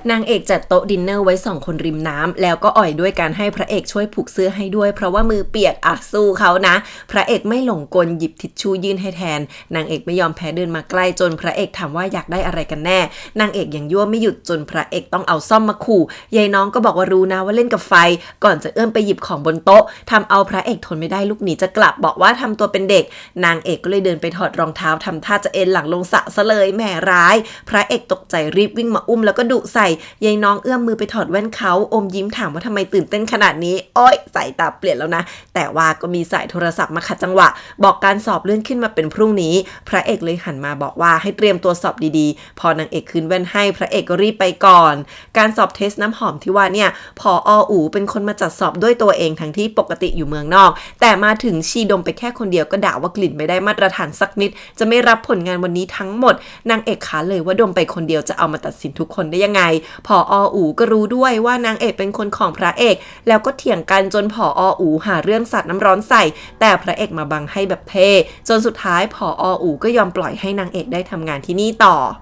นางเอกจัดโต๊ะดินเนอร์ไว้2 คนริมน้ำแล้วก็อ่อยด้วยการให้พระเอกช่วยผูกเสื้อให้ด้วยเพราะว่ามือเปียกสู้เขานะพระเอกไม่หลงกลหยิบทิชชู่ยื่นให้แทนนางเอกไม่ยอมแพ้เดินมาใกล้จนพระเอกถามว่าอยากได้อะไรกันแน่นางเอกยังยั่วไม่หยุดจนพระเอกต้องเอาซ่อมมาขู่ยายน้องก็บอกว่ารู้นะว่าเล่นกับไฟก่อนจะเอื้อมไปหยิบของบนโต๊ะทำเอาพระเอกทนไม่ได้ลุกหนีจะกลับบอกว่าทำตัวเป็นเด็กนางเอกก็เลยเดินไปถอดรองเท้าทำท่าจะเอ็นหลังลงสระซะเลยแหมร้ายพระเอกตกใจรีบวิ่งมาอุ้มแล้วก็ดุใส่ยายน้องเอื้อมมือไปถอดแว่นเขาอมยิ้มถามว่าทำไมตื่นเต้นขนาดนี้โอ๊ยสายตาเปลี่ยนแล้วนะแต่ว่าก็มีสายโทรศัพท์มาขัดจังหวะบอกการสอบเลื่อนขึ้นมาเป็นพรุ่งนี้พระเอกเลยหันมาบอกว่าให้เตรียมตัวสอบดีๆพอนางเอกคืนแว่นให้พระเอกก็รีบไปก่อนการสอบเทสน้ำหอมที่ว่าเนี่ยผอ.อู๋เป็นคนมาจัดสอบด้วยตัวเองทั้งที่ปกติอยู่เมืองนอกแต่มาถึงชีดมไปแค่คนเดียวก็ด่าว่ากลิ่นไม่ได้มาตรฐานสักนิดจะไม่รับผลงานวันนี้ทั้งหมดนางเอกขาเลยว่าดมไปคนเดียวจะเอามาตัดสินทุกคนได้ยังไงผอ.อู๋ก็รู้ด้วยว่านางเอกเป็นคนของพระเอกแล้วก็เถียงกันจนผอ.อู๋หาเรื่องสาดน้ำร้อนใส่แต่พระเอกมาบังให้แบบเท่จนสุดท้ายผอ.อู๋ก็ยอมปล่อยให้นางเอกได้ทำงานที่นี่ต่อ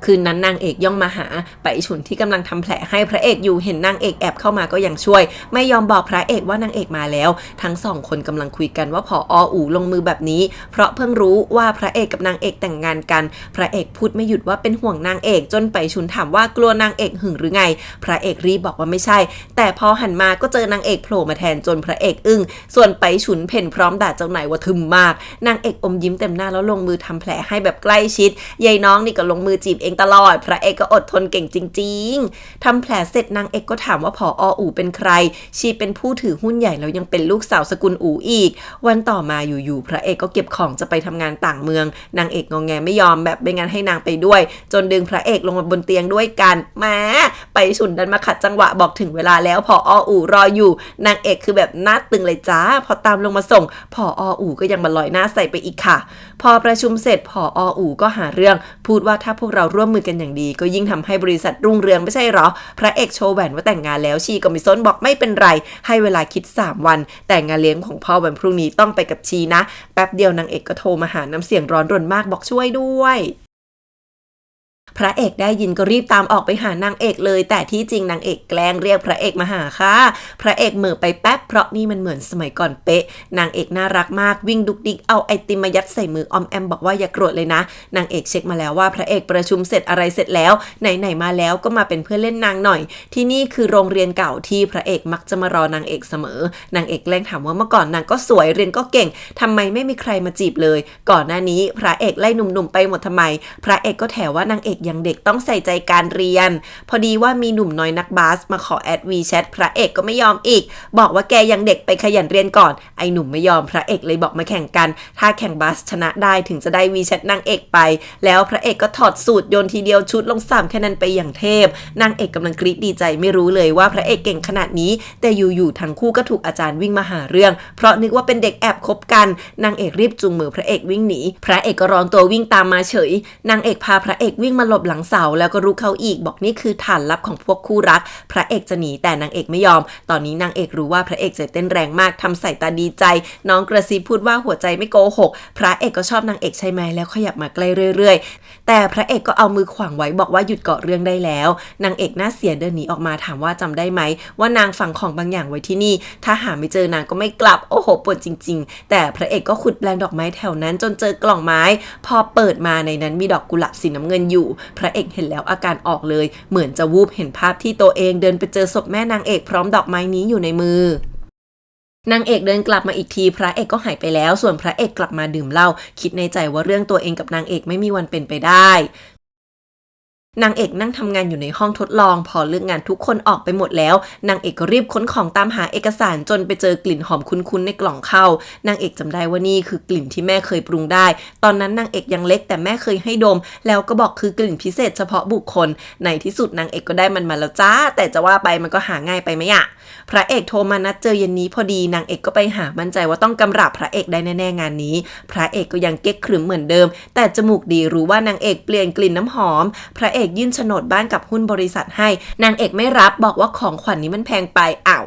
คืนนั้นนางเอกย่องมาหาไปฉุนที่กำลังทำแผลให้พระเอกอยู่เห็นนางเอกแอบเข้ามาก็ยังช่วยไม่ยอมบอกพระเอกว่านางเอกมาแล้วทั้งสองคนกำลังคุยกันว่าผอ.อู่ลงมือแบบนี้เพราะเพิ่งรู้ว่าพระเอกกับนางเอกแต่งงานกันพระเอกพูดไม่หยุดว่าเป็นห่วงนางเอกจนไปฉุนถามว่ากลัวนางเอกหึงหรือไงพระเอกรีบบอกว่าไม่ใช่แต่พอหันมาก็เจอนางเอกโผล่มาแทนจนพระเอกอึ้งส่วนไปฉุนเพ่นพร้อมด่าเจ้านายว่าทึมมากนางเอกอมยิ้มเต็มหน้าแล้วลงมือทำแผลให้แบบใกล้ชิดยายน้องนี่ก็ลงมือจีบเองตลอดพระเอกก็อดทนเก่งจริงๆทำแผลเสร็จนางเอกก็ถามว่าผอ.อู่เป็นใครชีเป็นผู้ถือหุ้นใหญ่แล้วยังเป็นลูกสาวสกุลอู่อีกวันต่อมาอยู่ๆพระเอกก็เก็บของจะไปทำงานต่างเมืองนางเอกงอแงไม่ยอมแบบไม่งั้นให้นางไปด้วยจนดึงพระเอกลงมาบนเตียงด้วยกันแม้ไปฉุนดันมาขัดจังหวะบอกถึงเวลาแล้วผอ.อู่รออยู่นางเอกคือแบบหน้าตึงเลยจ้าพอตามลงมาส่งผอ.อู่ก็ยังมาลอยหน้าใส่ไปอีกค่ะพอประชุมเสร็จผอ.อู่ก็หาเรื่องพูดว่าถ้าพวกเราร่วมมือกันอย่างดีก็ยิ่งทำให้บริษัทรุ่งเรืองไม่ใช่หรอพระเอกโชว์แหวนว่าแต่งงานแล้วชีก็ไม่สนบอกไม่เป็นไรให้เวลาคิด3วันแต่งานเลี้ยงของพ่อวันพรุ่งนี้ต้องไปกับชีนะแป๊บเดียวนางเอกก็โทรมาหาน้ำเสียงร้อนรนมากบอกช่วยด้วยพระเอกได้ยินก็รีบตามออกไปหานางเอกเลยแต่ที่จริงนางเอกแกล้งเรียกพระเอกมาหาค่ะพระเอกเหม่อไปแป๊บเพราะนี่มันเหมือนสมัยก่อนเป๊ะนางเอกน่ารักมากวิ่งดุกดิกเอาไอติมมายัดใส่มือออมแอมบอกว่าอย่าโกรธเลยนะนางเอกเช็คมาแล้วว่าพระเอกประชุมเสร็จอะไรเสร็จแล้วไหนๆมาแล้วก็มาเป็นเพื่อนเล่นนางหน่อยที่นี่คือโรงเรียนเก่าที่พระเอกมักจะมารอนางเอกเสมอนางเอกแกล้งถามว่าเมื่อก่อนนางก็สวยเรียนก็เก่งทำไมไม่มีใครมาจีบเลยก่อนหน้านี้พระเอกไล่หนุ่มๆไปหมดทำไมพระเอกก็แถว่านางเอกยังเด็กต้องใส่ใจการเรียนพอดีว่ามีหนุ่มน้อยนักบาสมาขอแอดวีแชทพระเอกก็ไม่ยอมอีกบอกว่าแกยังเด็กไปขยันเรียนก่อนไอ้หนุ่มไม่ยอมพระเอกเลยบอกมาแข่งกันถ้าแข่งบาสชนะได้ถึงจะได้วีแชทนางเอกไปแล้วพระเอกก็ถอดสูตรโยนทีเดียวชุดลง3แค่นั้นไปอย่างเทพนางเอกกำลังกรี๊ดดีใจไม่รู้เลยว่าพระเอกเก่งขนาดนี้แต่อยู่ๆทั้งคู่ก็ถูกอาจารย์วิ่งมาหาเรื่องเพราะนึกว่าเป็นเด็กแอบคบกันนางเอกรีบจูงมือพระเอกวิ่งหนีพระเอกก็ร้อนตัววิ่งตามมาเฉยนางเอกพาพระเอกวิ่งมาหลบหลังเสาแล้วก็รุกเขาอีกบอกนี่คือฐานลับของพวกคู่รักพระเอกจะหนีแต่นางเอกไม่ยอมตอนนี้นางเอกรู้ว่าพระเอกใจเต้นแรงมากทำสายตาดีใจน้องกระซิบพูดว่าหัวใจไม่โกหกพระเอกก็ชอบนางเอกใช่ไหมแล้วขยับมาใกล้เรื่อยๆแต่พระเอกก็เอามือขวางไว้บอกว่าหยุดเกาะเรื่องได้แล้วนางเอกหน้าเสียเดินหนีออกมาถามว่าจำได้ไหมว่านางฝังของบางอย่างไว้ที่นี่ถ้าหาไม่เจอนางก็ไม่กลับโอ้โหปวดจริงๆแต่พระเอกก็ขุดแปลงดอกไม้แถวนั้นจนเจอกล่องไม้พอเปิดมาในนั้นมีดอกกุหลาบสีน้ำเงินอยู่พระเอกเห็นแล้วอาการออกเลยเหมือนจะวูบเห็นภาพที่ตัวเองเดินไปเจอศพแม่นางเอกพร้อมดอกไม้นี้อยู่ในมือนางเอกเดินกลับมาอีกทีพระเอกก็หายไปแล้วส่วนพระเอกกลับมาดื่มเหล้าคิดในใจว่าเรื่องตัวเองกับนางเอกไม่มีวันเป็นไปได้นางเอกนั่งทำงานอยู่ในห้องทดลองพอเลิกงานทุกคนออกไปหมดแล้วนางเอกก็รีบค้นของตามหาเอกสารจนไปเจอกลิ่นหอมคุ้นๆในกล่องข้าวนางเอกจำได้ว่านี่คือกลิ่นที่แม่เคยปรุงได้ตอนนั้นนางเอกยังเล็กแต่แม่เคยให้ดมแล้วก็บอกคือกลิ่นพิเศษเฉพาะบุคคลในที่สุดนางเอกก็ได้มันมาแล้วจ้าแต่จะว่าไปมันก็หาง่ายไปไหมอะพระเอกโทรมานัดเจอเย็นนี้พอดีนางเอกก็ไปหามั่นใจว่าต้องกำราบพระเอกได้แน่ๆงานนี้พระเอกก็ยังเก๊กขรึมเหมือนเดิมแต่จมูกดีรู้ว่านางเอกเปลี่ยนกลิ่นน้ำหอมพระเอกยื่นโฉนดบ้านกับหุ้นบริษัทให้นางเอกไม่รับบอกว่าของขวัญ นี้มันแพงไป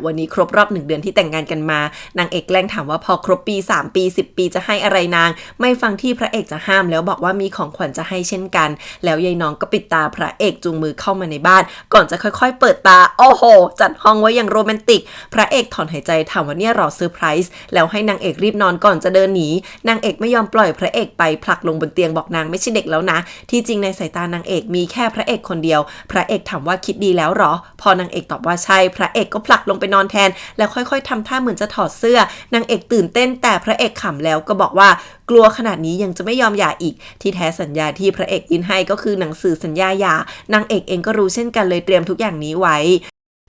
วันนี้ครบรอบ1 เดือนที่แต่งงานกันมานางเอกแกล้งถามว่าพอครบปี3 ปี10 ปีจะให้อะไรนางไม่ฟังที่พระเอกจะห้ามแล้วบอกว่ามีของขวัญจะให้เช่นกันแล้วยายน้องก็ปิดตาพระเอกจูงมือเข้ามาในบ้านก่อนจะค่อยๆเปิดตาโอ้โหจัดห้องไว้อย่างโรแมนติกพระเอกถอนหายใจถามว่าเนี่ยรอเซอร์ไพรส์แล้วให้นางเอกรีบนอนก่อนจะเดินหนีนางเอกไม่ยอมปล่อยพระเอกไปผลักลงบนเตียงบอกนางไม่ใช่เด็กแล้วนะที่จริงในสายตานางเอกมีแค่พระเอกคนเดียวพระเอกถามว่าคิดดีแล้วหรอพอนางเอกตอบว่าใช่พระเอกก็ผลักลงไปนอนแทนแล้วค่อยๆทำท่าเหมือนจะถอดเสื้อนางเอกตื่นเต้นแต่พระเอกขำแล้วก็บอกว่ากลัวขนาดนี้ยังจะไม่ยอมหย่าอีกที่แท้สัญญาที่พระเอกยื่นให้ก็คือหนังสือสัญญาหย่านางเอกเองก็รู้เช่นกันเลยเตรียมทุกอย่างนี้ไว้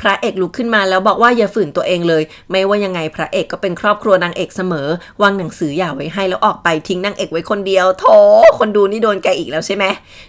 พระเอกลุกขึ้นมาแล้วบอกว่าอย่าฝืนตัวเองเลยไม่ว่ายังไงพระเอกก็เป็นครอบครัวนางเอกเสมอวางหนังสือหย่าไว้ให้แล้วออกไปทิ้งนางเอกไว้คนเดียวโถคนดูนี่โดนแกอีกแล้วใช่ไหม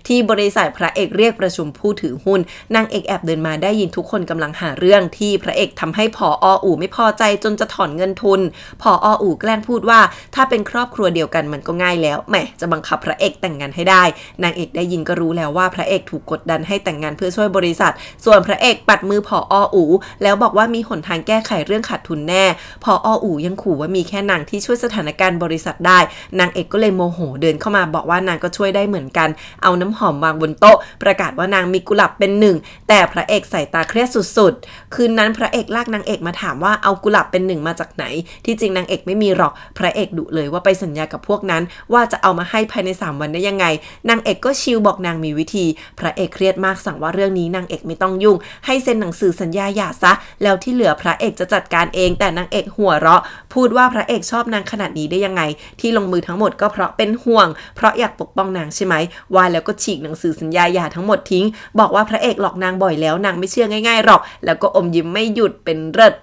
ที่บริษัทพระเอกเรียกประชุมผู้ถือหุ้นนางเอกแอบเดินมาได้ยินทุกคนกำลังหาเรื่องที่พระเอกทำให้ผอ.อู่ไม่พอใจจนจะถอนเงินทุนผอ.อู่แกล้งพูดว่าถ้าเป็นครอบครัวเดียวกันมันก็ง่ายแล้วแหมจะบังคับพระเอกแต่งงานให้ได้นางเอกได้ยินก็รู้แล้วว่าพระเอกถูกกดดันให้แต่งงานเพื่อช่วยบริษัทส่วนพระเอกปัดมือผอ.อ อูแล้วบอกว่ามีหนทางแก้ไขเรื่องขาดทุนแน่ผอ.อูยังขู่ว่ามีแค่นางที่ช่วยสถานการณ์บริษัทได้นางเอกก็เลยโมโหเดินเข้ามาบอกว่านางก็ช่วยได้เหมือนกันเอาน้ำหอมวางบนโต๊ะประกาศว่านางมีกุหลาบเป็นหนึ่งแต่พระเอกใส่ตาเครียดสุดๆคืนนั้นพระเอกลากนางเอกมาถามว่าเอากุหลาบเป็นหนึ่งมาจากไหนที่จริงนางเอกไม่มีหรอกพระเอกดุเลยว่าไปสัญญากับพวกนั้นว่าจะเอามาให้ภายใน3 วันได้ยังไงนางเอกก็ชิลบอกนางมีวิธีพระเอกเครียดมากสั่งว่าเรื่องนี้นางเอกไม่ต้องยุ่งให้เซ็นหนังสือสัญญาหย่าซะแล้วที่เหลือพระเอกจะจัดการเองแต่นางเอกหัวเราะพูดว่าพระเอกชอบนางขนาดนี้ได้ยังไงที่ลงมือทั้งหมดก็เพราะเป็นห่วงเพราะอยากปกป้องนางใช่ไหมว่าแล้วก็ฉีกหนังสือสัญญาหย่าทั้งหมดทิ้งบอกว่าพระเอกหลอกนางบ่อยแล้วนางไม่เชื่อง่ายๆหรอกแล้วก็อมยิ้มไม่หยุดเป็นเลิศ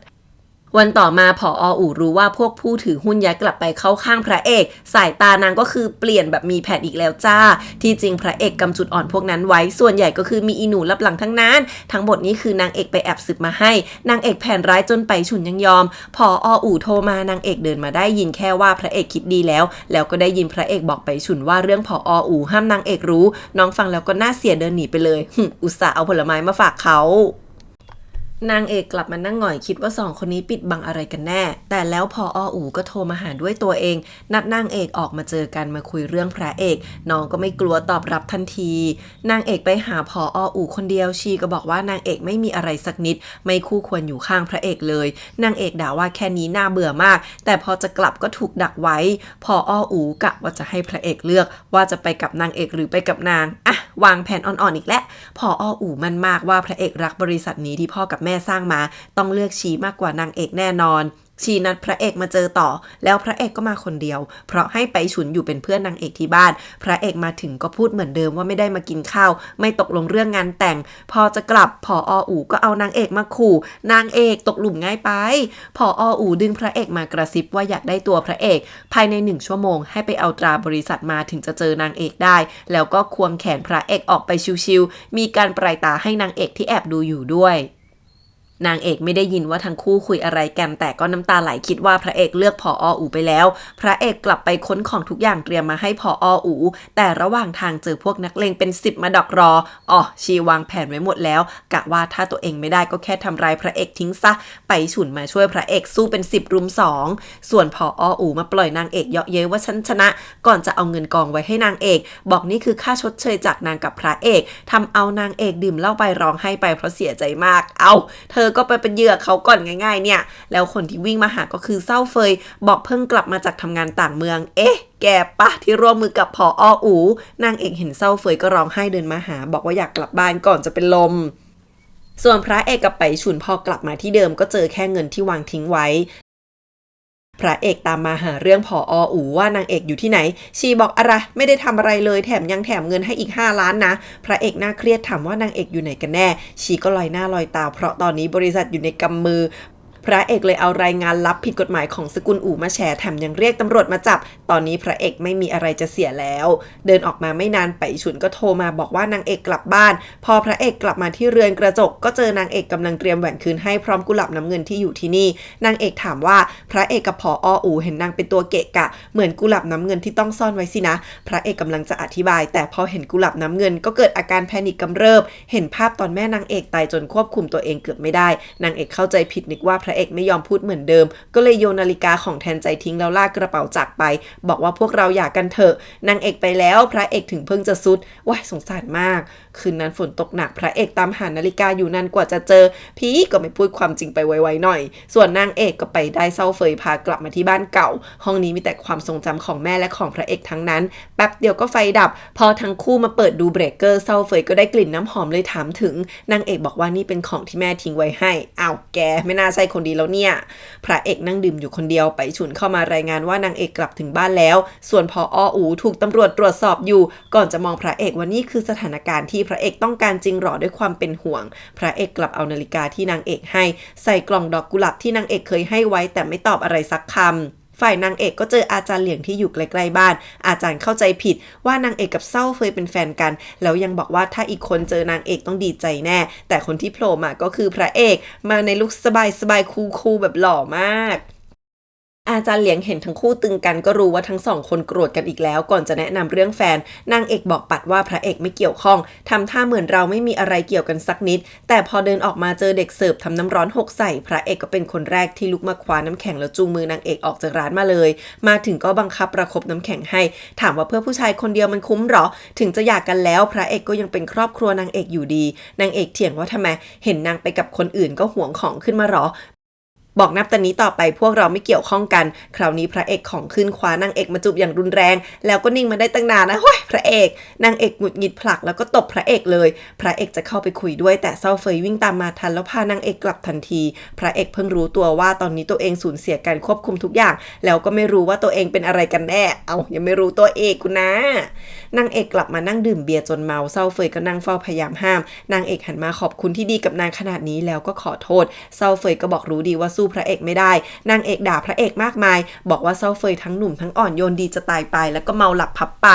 วันต่อมาผอ.อูรู้ว่าพวกผู้ถือหุ้นย้ายกลับไปเข้าข้างพระเอกสายตานางก็คือเปลี่ยนแบบมีแผนอีกแล้วจ้าที่จริงพระเอกกำจุดอ่อนพวกนั้นไว้ส่วนใหญ่ก็คือมีอีหนูรับหลังทั้งนั้นทั้งหมดนี้คือนางเอกไปแอบสืบมาให้นางเอกแผนร้ายจนไปฉุนยังยอมผอ.อูโทรมานางเอกเดินมาได้ยินแค่ว่าพระเอกคิดดีแล้วก็ได้ยินพระเอกบอกไปฉุนว่าเรื่องผอ.อูห้ามนางเอกรู้น้องฟังแล้วก็น่าเสียเดินหนีไปเลยอุตส่าห์เอาผลไม้มาฝากเขานางเอกกลับมานั่งหงอยคิดว่า2 คนนี้ปิดบังอะไรกันแน่แต่แล้วผอ.อูก็โทรมาหาด้วยตัวเองนัดนางเอกออกมาเจอกันมาคุยเรื่องพระเอกน้องก็ไม่กลัวตอบรับทันทีนางเอกไปหาผอ.อูคนเดียวชีก็บอกว่านางเอกไม่มีอะไรสักนิดไม่คู่ควรอยู่ข้างพระเอกเลยนางเอกด่าว่าแค่นี้น่าเบื่อมากแต่พอจะกลับก็ถูกดักไว้ผอ.อูกะว่าจะให้พระเอกเลือกว่าจะไปกับนางเอกหรือไปกับนางวางแผนอ่อนๆอีกแล้วผอ.อูมั่นมากว่าพระเอกรักบริษัทนี้ที่พ่อกับแม่สร้างมาต้องเลือกชีมากกว่านางเอกแน่นอนชีนัดพระเอกมาเจอต่อแล้วพระเอกก็มาคนเดียวเพราะให้ไปฉุนอยู่เป็นเพื่อนนางเอกที่บ้านพระเอกมาถึงก็พูดเหมือนเดิมว่าไม่ได้มากินข้าวไม่ตกลงเรื่องงานแต่งพอจะกลับผอ.อูก็เอานางเอกมาขู่นางเอกตกหลุมง่ายไปผอ.อูดึงพระเอกมากระซิบว่าอยากได้ตัวพระเอกภายใน1 ชั่วโมงให้ไปเอาตราบริษัทมาถึงจะเจอนางเอกได้แล้วก็ควงแขนพระเอกออกไปชิวๆมีการปลายตาให้นางเอกที่แอบดูอยู่ด้วยนางเอกไม่ได้ยินว่าทั้งคู่คุยอะไรกันแต่ก็น้ำตาไหลคิดว่าพระเอกเลือกผอ.อูไปแล้วพระเอกกลับไปค้นของทุกอย่างเตรียมมาให้ผอ.อูแต่ระหว่างทางเจอพวกนักเลงเป็น10มาดักรอชีวางแผนไว้หมดแล้วกะว่าถ้าตัวเองไม่ได้ก็แค่ทำร้ายพระเอกทิ้งซะไปฉุนมาช่วยพระเอกสู้เป็น10 รุม 2ส่วนผอ.อูมาปล่อยนางเอกเยาะเย้ยว่าฉันชนะก่อนจะเอาเงินกองไว้ให้นางเอกบอกนี่คือค่าชดเชยจากนางกับพระเอกทำเอานางเอกดื่มเหล้าไปร้องไห้ไปเพราะเสียใจมากเธอก็ไปเป็นเหยื่อเขาก่อนง่ายๆเนี่ยแล้วคนที่วิ่งมาหาก็คือเศร้าเฟยบอกเพิ่งกลับมาจากทำงานต่างเมืองแกปะที่ร่วมมือกับผอ.อูนางเอกเห็นเศร้าเฟยก็ร้องไห้เดินมาหาบอกว่าอยากกลับบ้านก่อนจะเป็นลมส่วนพระเอกกับไปฉุนพอกลับมาที่เดิมก็เจอแค่เงินที่วางทิ้งไว้พระเอกตามมาหาเรื่องผอ.อูว่านางเอกอยู่ที่ไหนชีบอกอะไรไม่ได้ทำอะไรเลยแถมยังแถมเงินให้อีก5 ล้านนะพระเอกน่าเครียดถามว่านางเอกอยู่ไหนกันแน่ชีก็ลอยหน้าลอยตาเพราะตอนนี้บริษัทอยู่ในกำมือพระเอกเลยเอารายงานลับผิดกฎหมายของสกุลอู่มาแฉแถมยังเรียกตำรวจมาจับตอนนี้พระเอกไม่มีอะไรจะเสียแล้วเดินออกมาไม่นานไปฉุนก็โทรมาบอกว่านางเอกกลับบ้านพอพระเอกกลับมาที่เรือนกระจกก็เจอนางเอกกำลังเตรียมแหวนคืนให้พร้อมกุหลาบน้ำเงินที่อยู่ที่นี่นางเอกถามว่าพระเอกกับผอ.อูเห็นนางเป็นตัวเกะกะเหมือนกุหลาบน้ำเงินที่ต้องซ่อนไว้สินะพระเอกกำลังจะอธิบายแต่พอเห็นกุหลาบน้ำเงินก็เกิดอาการแพนิคกำเริบเห็นภาพตอนแม่นางเอกตายจนควบคุมตัวเองเกือบไม่ได้นางเอกเข้าใจผิดนึกว่าพระเอกไม่ยอมพูดเหมือนเดิมก็เลยโยนนาฬิกาของแทนใจทิ้งแล้วลากกระเป๋าจากไปบอกว่าพวกเราหย่ากันเถอะนางเอกไปแล้วพระเอกถึงเพิ่งจะซุดว้ายสงสารมากคืนนั้นฝนตกหนักพระเอกตามหานาฬิกาอยู่นานกว่าจะเจอพี่ก็ไม่พูดความจริงไปไวๆหน่อยส่วนนางเอกก็ไปได้เศร้าเฟยพากลับมาที่บ้านเก่าห้องนี้มีแต่ความทรงจำของแม่และของพระเอกทั้งนั้นแป๊บเดียวก็ไฟดับพอทั้งคู่มาเปิดดูเบรกเกอร์เศร้าเฟยก็ได้กลิ่นน้ำหอมเลยถามถึงนางเอกบอกว่านี่เป็นของที่แม่ทิ้งไว้ให้แกไม่น่าใช่คนดีแล้วเนี่ยพระเอกนั่งดื่มอยู่คนเดียวไปฉุนเข้ามารายงานว่านางเอกกลับถึงบ้านแล้วส่วนผอ.อูถูกตำรวจตรวจสอบอยู่ก่อนจะมองพระเอกว่านี่คือสถานการณ์ที่พระเอกต้องการจริงหรอด้วยความเป็นห่วงพระเอกกลับเอานาฬิกาที่นางเอกให้ใส่กล่องดอกกุหลาบที่นางเอกเคยให้ไว้แต่ไม่ตอบอะไรสักคำฝ่ายนางเอกก็เจออาจารย์เหลียงที่อยู่ใกล้ๆบ้านอาจารย์เข้าใจผิดว่านางเอกกับเศร้าเฟยเป็นแฟนกันแล้วยังบอกว่าถ้าอีกคนเจอนางเอกต้องดีใจแน่แต่คนที่โผล่มาก็คือพระเอกมาในลุคสบายๆคูลๆแบบหล่อมาก อาจารย์เหลียงเห็นทั้งคู่ตึงกันก็รู้ว่าทั้งสองคนโกรธกันอีกแล้วก่อนจะแนะนำเรื่องแฟนนางเอกบอกปัดว่าพระเอกไม่เกี่ยวข้องทำท่าเหมือนเราไม่มีอะไรเกี่ยวกันสักนิดแต่พอเดินออกมาเจอเด็กเสิร์ฟทำน้ำร้อนหกใส่พระเอกก็เป็นคนแรกที่ลุกมาคว้าน้ำแข็งแล้วจูงมือนางเอกออกจากร้านมาเลยมาถึงก็บังคับประคบน้ำแข็งให้ถามว่าเพื่อผู้ชายคนเดียวมันคุ้มหรอถึงจะหย่ากันแล้วพระเอกก็ยังเป็นครอบครัวนางเอกอยู่ดีนางเอกเถียงว่าทำไมเห็นนางไปกับคนอื่นก็หวงของขึ้นมาหรอบอกนับแต่นี้ต่อไปพวกเราไม่เกี่ยวข้องกันคราวนี้พระเอกของขึ้นคว้านางเอกมาจูบอย่างรุนแรงแล้วก็นิ่งมาได้ตั้งนานนะเฮ้ยพระเอกนางเอกหงุดหงิดผลักแล้วก็ตบพระเอกเลยพระเอกจะเข้าไปคุยด้วยแต่เซาเฟยวิ่งตามมาทันแล้วพานางเอกกลับทันทีพระเอกเพิ่งรู้ตัวว่าตอนนี้ตัวเองสูญเสียการควบคุมทุกอย่างแล้วก็ไม่รู้ว่าตัวเองเป็นอะไรกันแน่ยังไม่รู้ตัวเอกคุณนะนางเอกกลับมานั่งดื่มเบียร์จนเมาเซาเฟยก็นั่งเฝ้าพยายามห้ามนางเอกหันมาขอบคุณที่ดีกับนางขนาดนี้แล้วก็ขอโทษเซาเฟยก็บอกรู้ดีว่าสู้พระเอกไม่ได้นางเอกด่าพระเอกมากมายบอกว่าเซาเฟยทั้งหนุ่มทั้งอ่อนโยนดีจะตายไปแล้วก็เมาหลับพับไป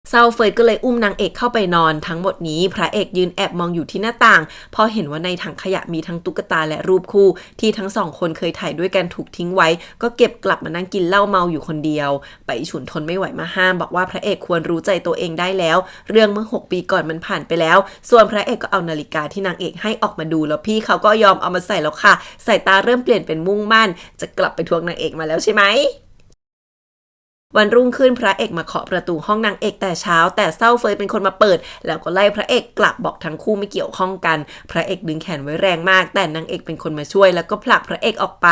เซาเฟยก็เลยอุ้มนางเอกเข้าไปนอนทั้งหมดนี้พระเอกยืนแอบมองอยู่ที่หน้าต่างพอเห็นว่าในถังขยะมีทั้งตุ๊กตาและรูปคู่ที่ทั้งสองคนเคยถ่ายด้วยกันถูกทิ้งไว้ก็เก็บกลับมานั่งกินเหล้าเมาอยู่คนเดียวไปฉุนทนไม่ไหวมาห้ามบอกว่าพระเอกควรรู้ใจตัวเองได้แล้วเรื่องเมื่อ6 ปีก่อนมันผ่านไปแล้วส่วนพระเอกก็เอานาฬิกาที่นางเอกให้ออกมาดูแล้วพี่เขาก็ยอมเอามาใส่แล้วค่ะสายตาเริ่มเปลี่ยนเป็นมุ่งมั่นจะกลับไปทวงนางเอกมาแล้วใช่ไหมวันรุ่งขึ้นพระเอกมาเคาะประตูห้องนางเอกแต่เช้าแต่เซาเฟยเป็นคนมาเปิดแล้วก็ไล่พระเอกกลับบอกทั้งคู่ไม่เกี่ยวข้องกันพระเอกดึงแขนไว้แรงมากแต่นางเอกเป็นคนมาช่วยแล้วก็ผลักพระเอกออกไป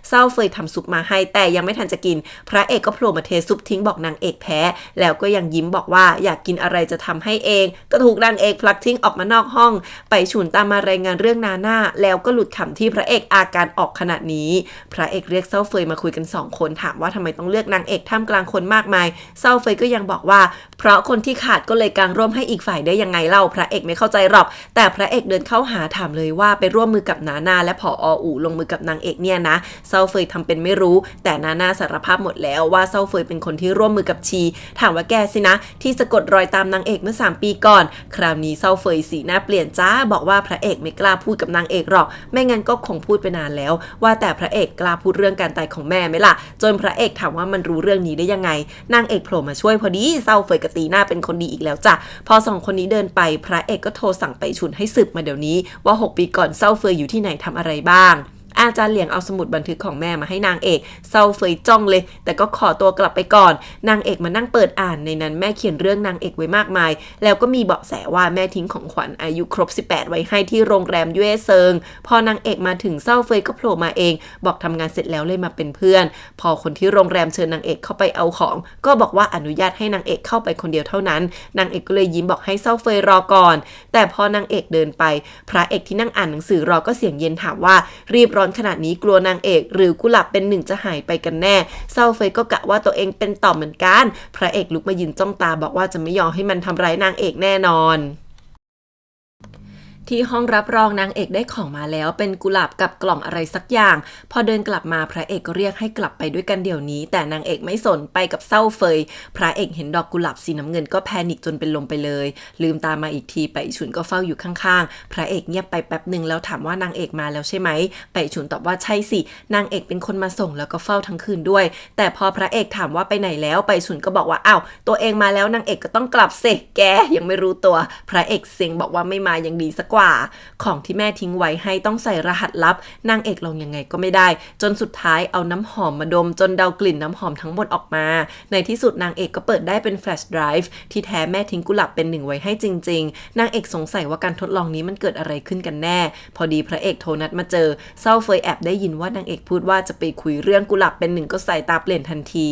เซาเฟยทำซุปมาให้แต่ยังไม่ทันจะกินพระเอกก็โผล่มาเทซุปทิ้งบอกนางเอกแพ้แล้วก็ยังยิ้มบอกว่าอยากกินอะไรจะทำให้เองก็ถูกนางเอกผลักทิ้งออกมานอกห้องไปฉุนตามมารายงานเรื่องนาน่าแล้วก็หลุดขำที่พระเอกอาการออกขนาดนี้พระเอกเรียกเซาเฟยมาคุยกัน2 คนถามว่าทำไมต้องเลือกนางเอกท่ามกลางคนมากมายเซาเฟยก็ยังบอกว่าเพราะคนที่ขาดก็เลยกางร่วมให้อีกฝ่ายได้ยังไงเล่าพระเอกไม่เข้าใจหรอกแต่พระเอกเดินเข้าหาถามเลยว่าไปร่วมมือกับนาน่าและผอ.อู่ลงมือกับนางเอกเนี่ยนะเซาเฟยทำเป็นไม่รู้แต่นาน่าสารภาพหมดแล้วว่าเซาเฟยเป็นคนที่ร่วมมือกับชีถามว่าแกสินะที่สะกดรอยตามนางเอกเมื่อ3 ปีก่อนคราวนี้เซาเฟยสีหน้าเปลี่ยนจ้าบอกว่าพระเอกไม่กล้าพูดกับนางเอกหรอกไม่งั้นก็คงพูดไปนานแล้วว่าแต่พระเอกกล้าพูดเรื่องการตายของแม่ไหมล่ะจนพระเอกถามว่ามันรู้เรื่องนี้ได้ยังไงนางเอกโผล่มาช่วยพอดีเซาเฟยกับตีน่าเป็นคนดีอีกแล้วจ้ะพอ2 คนนี้เดินไปพระเอกก็โทรสั่งไปฉุนให้สืบมาเดี๋ยวนี้ว่า6 ปีก่อนเซาเฟยอยู่ที่ไหนทำอะไรบ้างอาจารย์เหลียงเอาสมุดบันทึกของแม่มาให้นางเอกเซาเฟยจ้องเลยแต่ก็ขอตัวกลับไปก่อนนางเอกมานั่งเปิดอ่านในนั้นแม่เขียนเรื่องนางเอกไว้มากมายแล้วก็มีเบาะแสว่าแม่ทิ้งของขวัญอายุครบ18ไว้ให้ที่โรงแรมย่เซิงพอนางเอกมาถึงเซาเฟยก็โผล่มาเองบอกทำงานเสร็จแล้วเลยมาเป็นเพื่อนพอคนที่โรงแรมเชิญนางเอกเข้าไปเอาของก็บอกว่าอนุญาตให้นางเอกเข้าไปคนเดียวเท่านั้นนางเอกก็เลยยิ้มบอกให้เซาเฟยรอก่อนแต่พอนางเอกเดินไปพระเอกที่นั่งอ่านหนังสือรอก็เสียงเย็นถามว่ารีบร้อนขนาดนี้กลัวนางเอกหรือกุหลาบเป็นหนึ่งจะหายไปกันแน่เซาเฟยก็กะว่าตัวเองเป็นต่อเหมือนกันพระเอกลุกมายืนจ้องตาบอกว่าจะไม่ยอมให้มันทำร้ายนางเอกแน่นอนที่ห้องรับรองนางเอกได้ของมาแล้วเป็นกุหลาบกับกล่องอะไรสักอย่างพอเดินกลับมาพระเอกก็เรียกให้กลับไปด้วยกันเดี๋ยวนี้แต่นางเอกไม่สนไปกับเซาเฟยพระเอกเห็นดอกกุหลาบสีน้ำเงินก็แพนิคจนเป็นลมไปเลยลืมตามาอีกทีไปฉุนก็เฝ้าอยู่ข้างๆพระเอกเงียบไปแป๊บหนึ่งแล้วถามว่านางเอกมาแล้วใช่ไหมไปฉุนตอบว่าใช่สินางเอกเป็นคนมาส่งแล้วก็เฝ้าทั้งคืนด้วยแต่พอพระเอกถามว่าไปไหนแล้วไปฉุนก็บอกว่าอ้าวตัวเองมาแล้วนางเอกก็ต้องกลับสิแกยังไม่รู้ตัวพระเอกเซ็งบอกว่าไม่มายังดีสักกว่าของที่แม่ทิ้งไว้ให้ต้องใส่รหัสลับนางเอกลองยังไงก็ไม่ได้จนสุดท้ายเอาน้ำหอมมาดมจนเดากลิ่นน้ำหอมทั้งหมดออกมาในที่สุดนางเอกก็เปิดได้เป็นแฟลชไดรฟ์ที่แท้แม่ทิ้งกุหลาบเป็นหนึ่งไว้ให้จริงๆนางเอกสงสัยว่าการทดลองนี้มันเกิดอะไรขึ้นกันแน่พอดีพระเอกโทรนัดมาเจอเซาเฟยแอบได้ยินว่านางเอกพูดว่าจะไปคุยเรื่องกุหลาบเป็นหนึ่งก็ใส่ตาเปลี่ยนทันที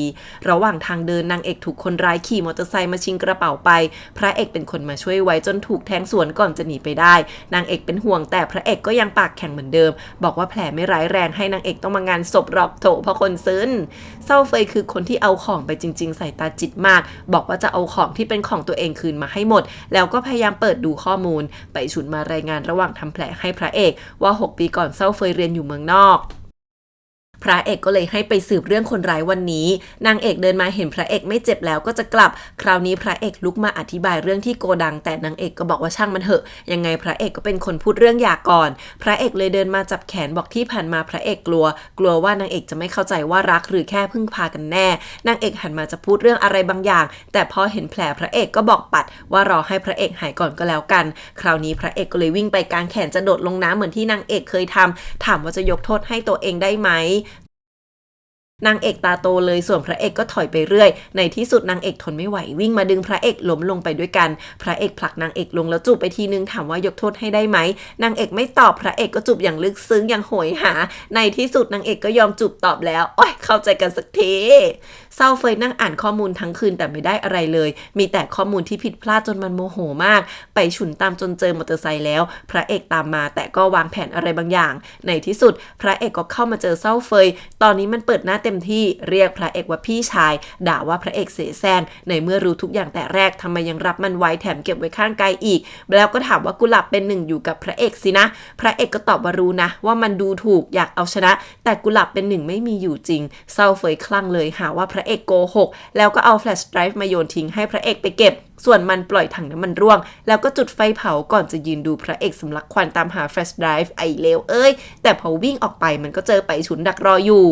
ระหว่างทางเดินนางเอกถูกคนร้ายขี่มอเตอร์ไซค์มาชิงกระเป๋าไปพระเอกเป็นคนมาช่วยไว้จนถูกแทงสวนก่อนจะหนีไปได้นางเอกเป็นห่วงแต่พระเอกก็ยังปากแข็งเหมือนเดิมบอกว่าแผลไม่ร้ายแรงให้นางเอกต้องมางานศพหรอกโถเพราะคนซึ้นเซาเฟยคือคนที่เอาของไปจริงๆใส่ตาจิตมากบอกว่าจะเอาของที่เป็นของตัวเองคืนมาให้หมดแล้วก็พยายามเปิดดูข้อมูลไปฉุนมารายงานระหว่างทำแผลให้พระเอกว่า6 ปีก่อนเซาเฟยเรียนอยู่เมืองนอก พระเอกก็เลยให้ไปสืบเรื่องคนร้ายวันนี้นางเอกเดินมาเห็นพระเอกไม่เจ็บแล้วก็จะกลับคราวนี้พระเอกลุกมาอธิบายเรื่องที่โกดังแต่นางเอกก็บอกว่าช่างมันเถอะยังไงพระเอกก็เป็นคนพูดเรื่องหย่าก่อนพระเอกเลยเดินมาจับแขนบอกที่ผ่านมาพระเอกกลัวว่านางเอกจะไม่เข้าใจว่ารักหรือแค่พึ่งพากันแน่นางเอกหันมาจะพูดเรื่องอะไรบางอย่างแต่พอเห็นแผลพระเอกก็บอกปัดว่ารอให้พระเอกหายก่อนก็แล้วกันคราวนี้พระเอกก็เลยวิ่งไปกางแขนจะโดดลงน้ำเหมือนที่นางเอกเคยทำถามว่าจะยกโทษให้ตัวเองได้ไหมนางเอกตาโตเลยส่วนพระเอกก็ถอยไปเรื่อยในที่สุดนางเอกทนไม่ไหววิ่งมาดึงพระเอกล้มลงไปด้วยกันพระเอกผลักนางเอกลงแล้วจูบไปทีนึงถามว่ายกโทษให้ได้ไหมนางเอกไม่ตอบพระเอกก็จูบอย่างลึกซึ้งอย่างโหยหาในที่สุดนางเอกก็ยอมจูบตอบแล้วโอ๊ยเข้าใจกันสักทีเศร้าเฟยนั่งอ่านข้อมูลทั้งคืนแต่ไม่ได้อะไรเลยมีแต่ข้อมูลที่ผิดพลาดจนมันโมโหมากไปฉุนตามจนเจอมอเตอร์ไซค์แล้วพระเอกตามมาแต่ก็วางแผนอะไรบางอย่างในที่สุดพระเอกก็เข้ามาเจอเศร้าเฟยตอนนี้มันเปิดหน้าเต็มที่เรียกพระเอกว่าพี่ชายด่าว่าพระเอกเสแสร้งในเมื่อรู้ทุกอย่างแต่แรกทำไมยังรับมันไว้แถมเก็บไว้ข้างกายอีกแล้วก็ถามว่ากุหลาบเป็นหนึ่งอยู่กับพระเอกสินะพระเอกก็ตอบว่ารู้นะว่ามันดูถูกอยากเอาชนะแต่กุหลาบเป็นหนึ่งไม่มีอยู่จริงเศร้าเฟยคลั่งเลยหาว่าพระเอกโกหกแล้วก็เอาแฟลชไดรฟ์มาโยนทิ้งให้พระเอกไปเก็บส่วนมันปล่อยถังน้ำมันร่วงแล้วก็จุดไฟเผาก่อนจะยืนดูพระเอกสำลักควันตามหาแฟลชไดรฟ์ไอ้เลวเอ้ยแต่พอวิ่งออกไปมันก็เจอไปฉุนดักรออยู่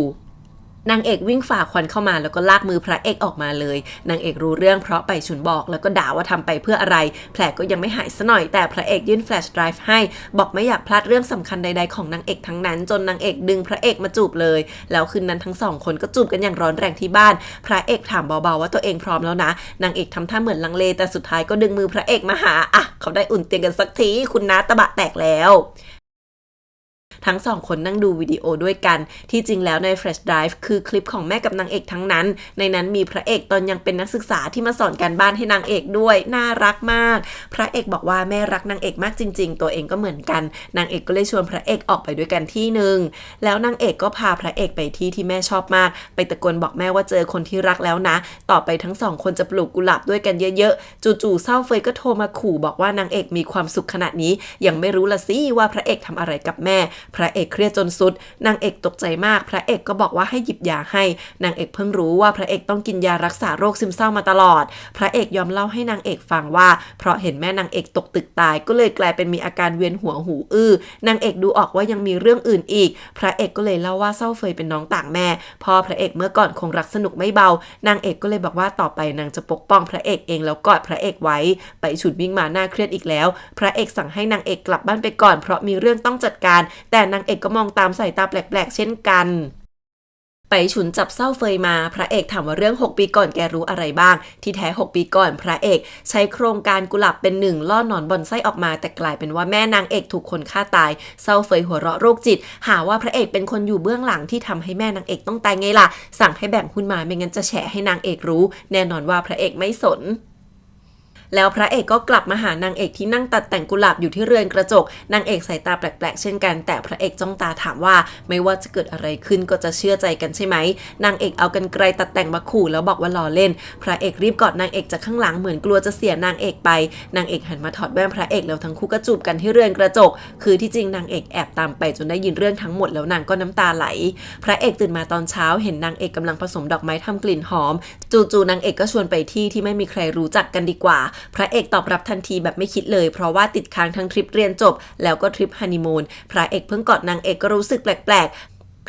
นางเอกวิ่งฝ่าควันเข้ามาแล้วก็ลากมือพระเอกออกมาเลยนางเอกรู้เรื่องเพราะไปฉุนบอกแล้วก็ด่าว่าทำไปเพื่ออะไรแผลก็ยังไม่หายซะหน่อยแต่พระเอกยื่นแฟลชไดรฟ์ให้บอกไม่อยากพลาดเรื่องสำคัญใดๆของนางเอกทั้งนั้นจนนางเอกดึงพระเอกมาจูบเลยแล้วคืนนั้นทั้งสองคนก็จูบกันอย่างร้อนแรงที่บ้านพระเอกถามเบาๆว่าตัวเองพร้อมแล้วนะนางเอกทำท่าเหมือนลังเลแต่สุดท้ายก็ดึงมือพระเอกมาหาเขาได้อุ่นเตียงกันสักทีคุณน้าตะบะแตกแล้วทั้งสองคนนั่งดูวิดีโอด้วยกันที่จริงแล้วใน Flash Drive คือคลิปของแม่กับนางเอกทั้งนั้นในนั้นมีพระเอกตอนยังเป็นนักศึกษาที่มาสอนการบ้านให้นางเอกด้วยน่ารักมากพระเอกบอกว่าแม่รักนางเอกมากจริงๆตัวเองก็เหมือนกันนางเอกก็เลยชวนพระเอกออกไปด้วยกันที่นึงแล้วนางเอกก็พาพระเอกไปที่แม่ชอบมากไปตะโกนบอกแม่ว่าเจอคนที่รักแล้วนะต่อไปทั้งสองคนจะปลูกกุหลาบด้วยกันเยอะๆจู่ๆเศร้าเฟยก็โทรมาขู่บอกว่านางเอกมีความสุขขนาดนี้ยังไม่รู้ละสิว่าพระเอกทำอะไรกับแม่พระเอกเครียดจนสุดนางเอกตกใจมากพระเอกก็บอกว่าให้หยิบยาให้นางเอกเพิ่งรู้ว่าพระเอกต้องกินยารักษาโรคซึมเศร้ามาตลอดพระเอกยอมเล่าให้นางเอกฟังว่าเพราะเห็นแม่นางเอกตกตึกตายก็เลยกลายเป็นมีอาการเวียนหัวหูอื้อนางเอกดูออกว่ายังมีเรื่องอื่นอีกพระเอกก็เลยเล่าว่าเศร้าเฟยเป็นน้องต่างแม่พ่อพระเอกเมื่อก่อนคงรักสนุกไม่เบานางเอกก็เลยบอกว่าต่อไปนางจะปกป้องพระเอกเองแล้วกอดพระเอกไว้ไปฉุดวิ่งมาหน้าเครียดอีกแล้วพระเอกสั่งให้นางเอกกลับบ้านไปก่อนเพราะมีเรื่องต้องจัดการแต่นางเอกก็มองตามสายตาแปลกๆเช่นกันไปฉุนจับเศร้าเฟยมาพระเอกถามว่าเรื่อง6ปีก่อนแกรู้อะไรบ้างที่แท้6ปีก่อนพระเอกใช้โครงการกุหลาบเป็นหนึ่งล่อหนอนบอนไส้ออกมาแต่กลายเป็นว่าแม่นางเอกถูกคนฆ่าตายเศร้าเฟยหัวเราะโรคจิตหาว่าพระเอกเป็นคนอยู่เบื้องหลังที่ทำให้แม่นางเอกต้องตายไงล่ะสั่งให้แบ่งหุ้นมาไม่งั้นจะแฉให้นางเอกรู้แน่นอนว่าพระเอกไม่สนแล้วพระเอกก็กลับมาหานางเอกที่นั่งตัดแต่งกุหลาบอยู่ที่เรือนกระจกนางเอกสายตาแปลกๆเช่นกันแต่พระเอกจ้องตาถามว่าไม่ว่าจะเกิดอะไรขึ้นก็จะเชื่อใจกันใช่ไหมนางเอกเอากรรไกรตัดแต่งมาขู่แล้วบอกว่าล้อเล่นพระเอกรีบกอดนางเอกจากข้างหลังเหมือนกลัวจะเสียนางเอกไปนางเอกหันมาถอดแว่นพระเอกแล้วทั้งคู่ก็จูบกันที่เรือนกระจกคือที่จริงนางเอกแอบตามไปจนได้ยินเรื่องทั้งหมดแล้วนางก็น้ำตาไหลพระเอกตื่นมาตอนเช้าเห็นนางเอกกำลังผสมดอกไม้ทำกลิ่นหอมจู่ๆนางเอกก็ชวนไปที่ไม่มีใครรู้จักกันดีกว่าพระเอกตอบรับทันทีแบบไม่คิดเลยเพราะว่าติดค้างทั้งทริปเรียนจบแล้วก็ทริปฮันนีมูนพระเอกเพิ่งกอดนางเอกก็รู้สึกแปลก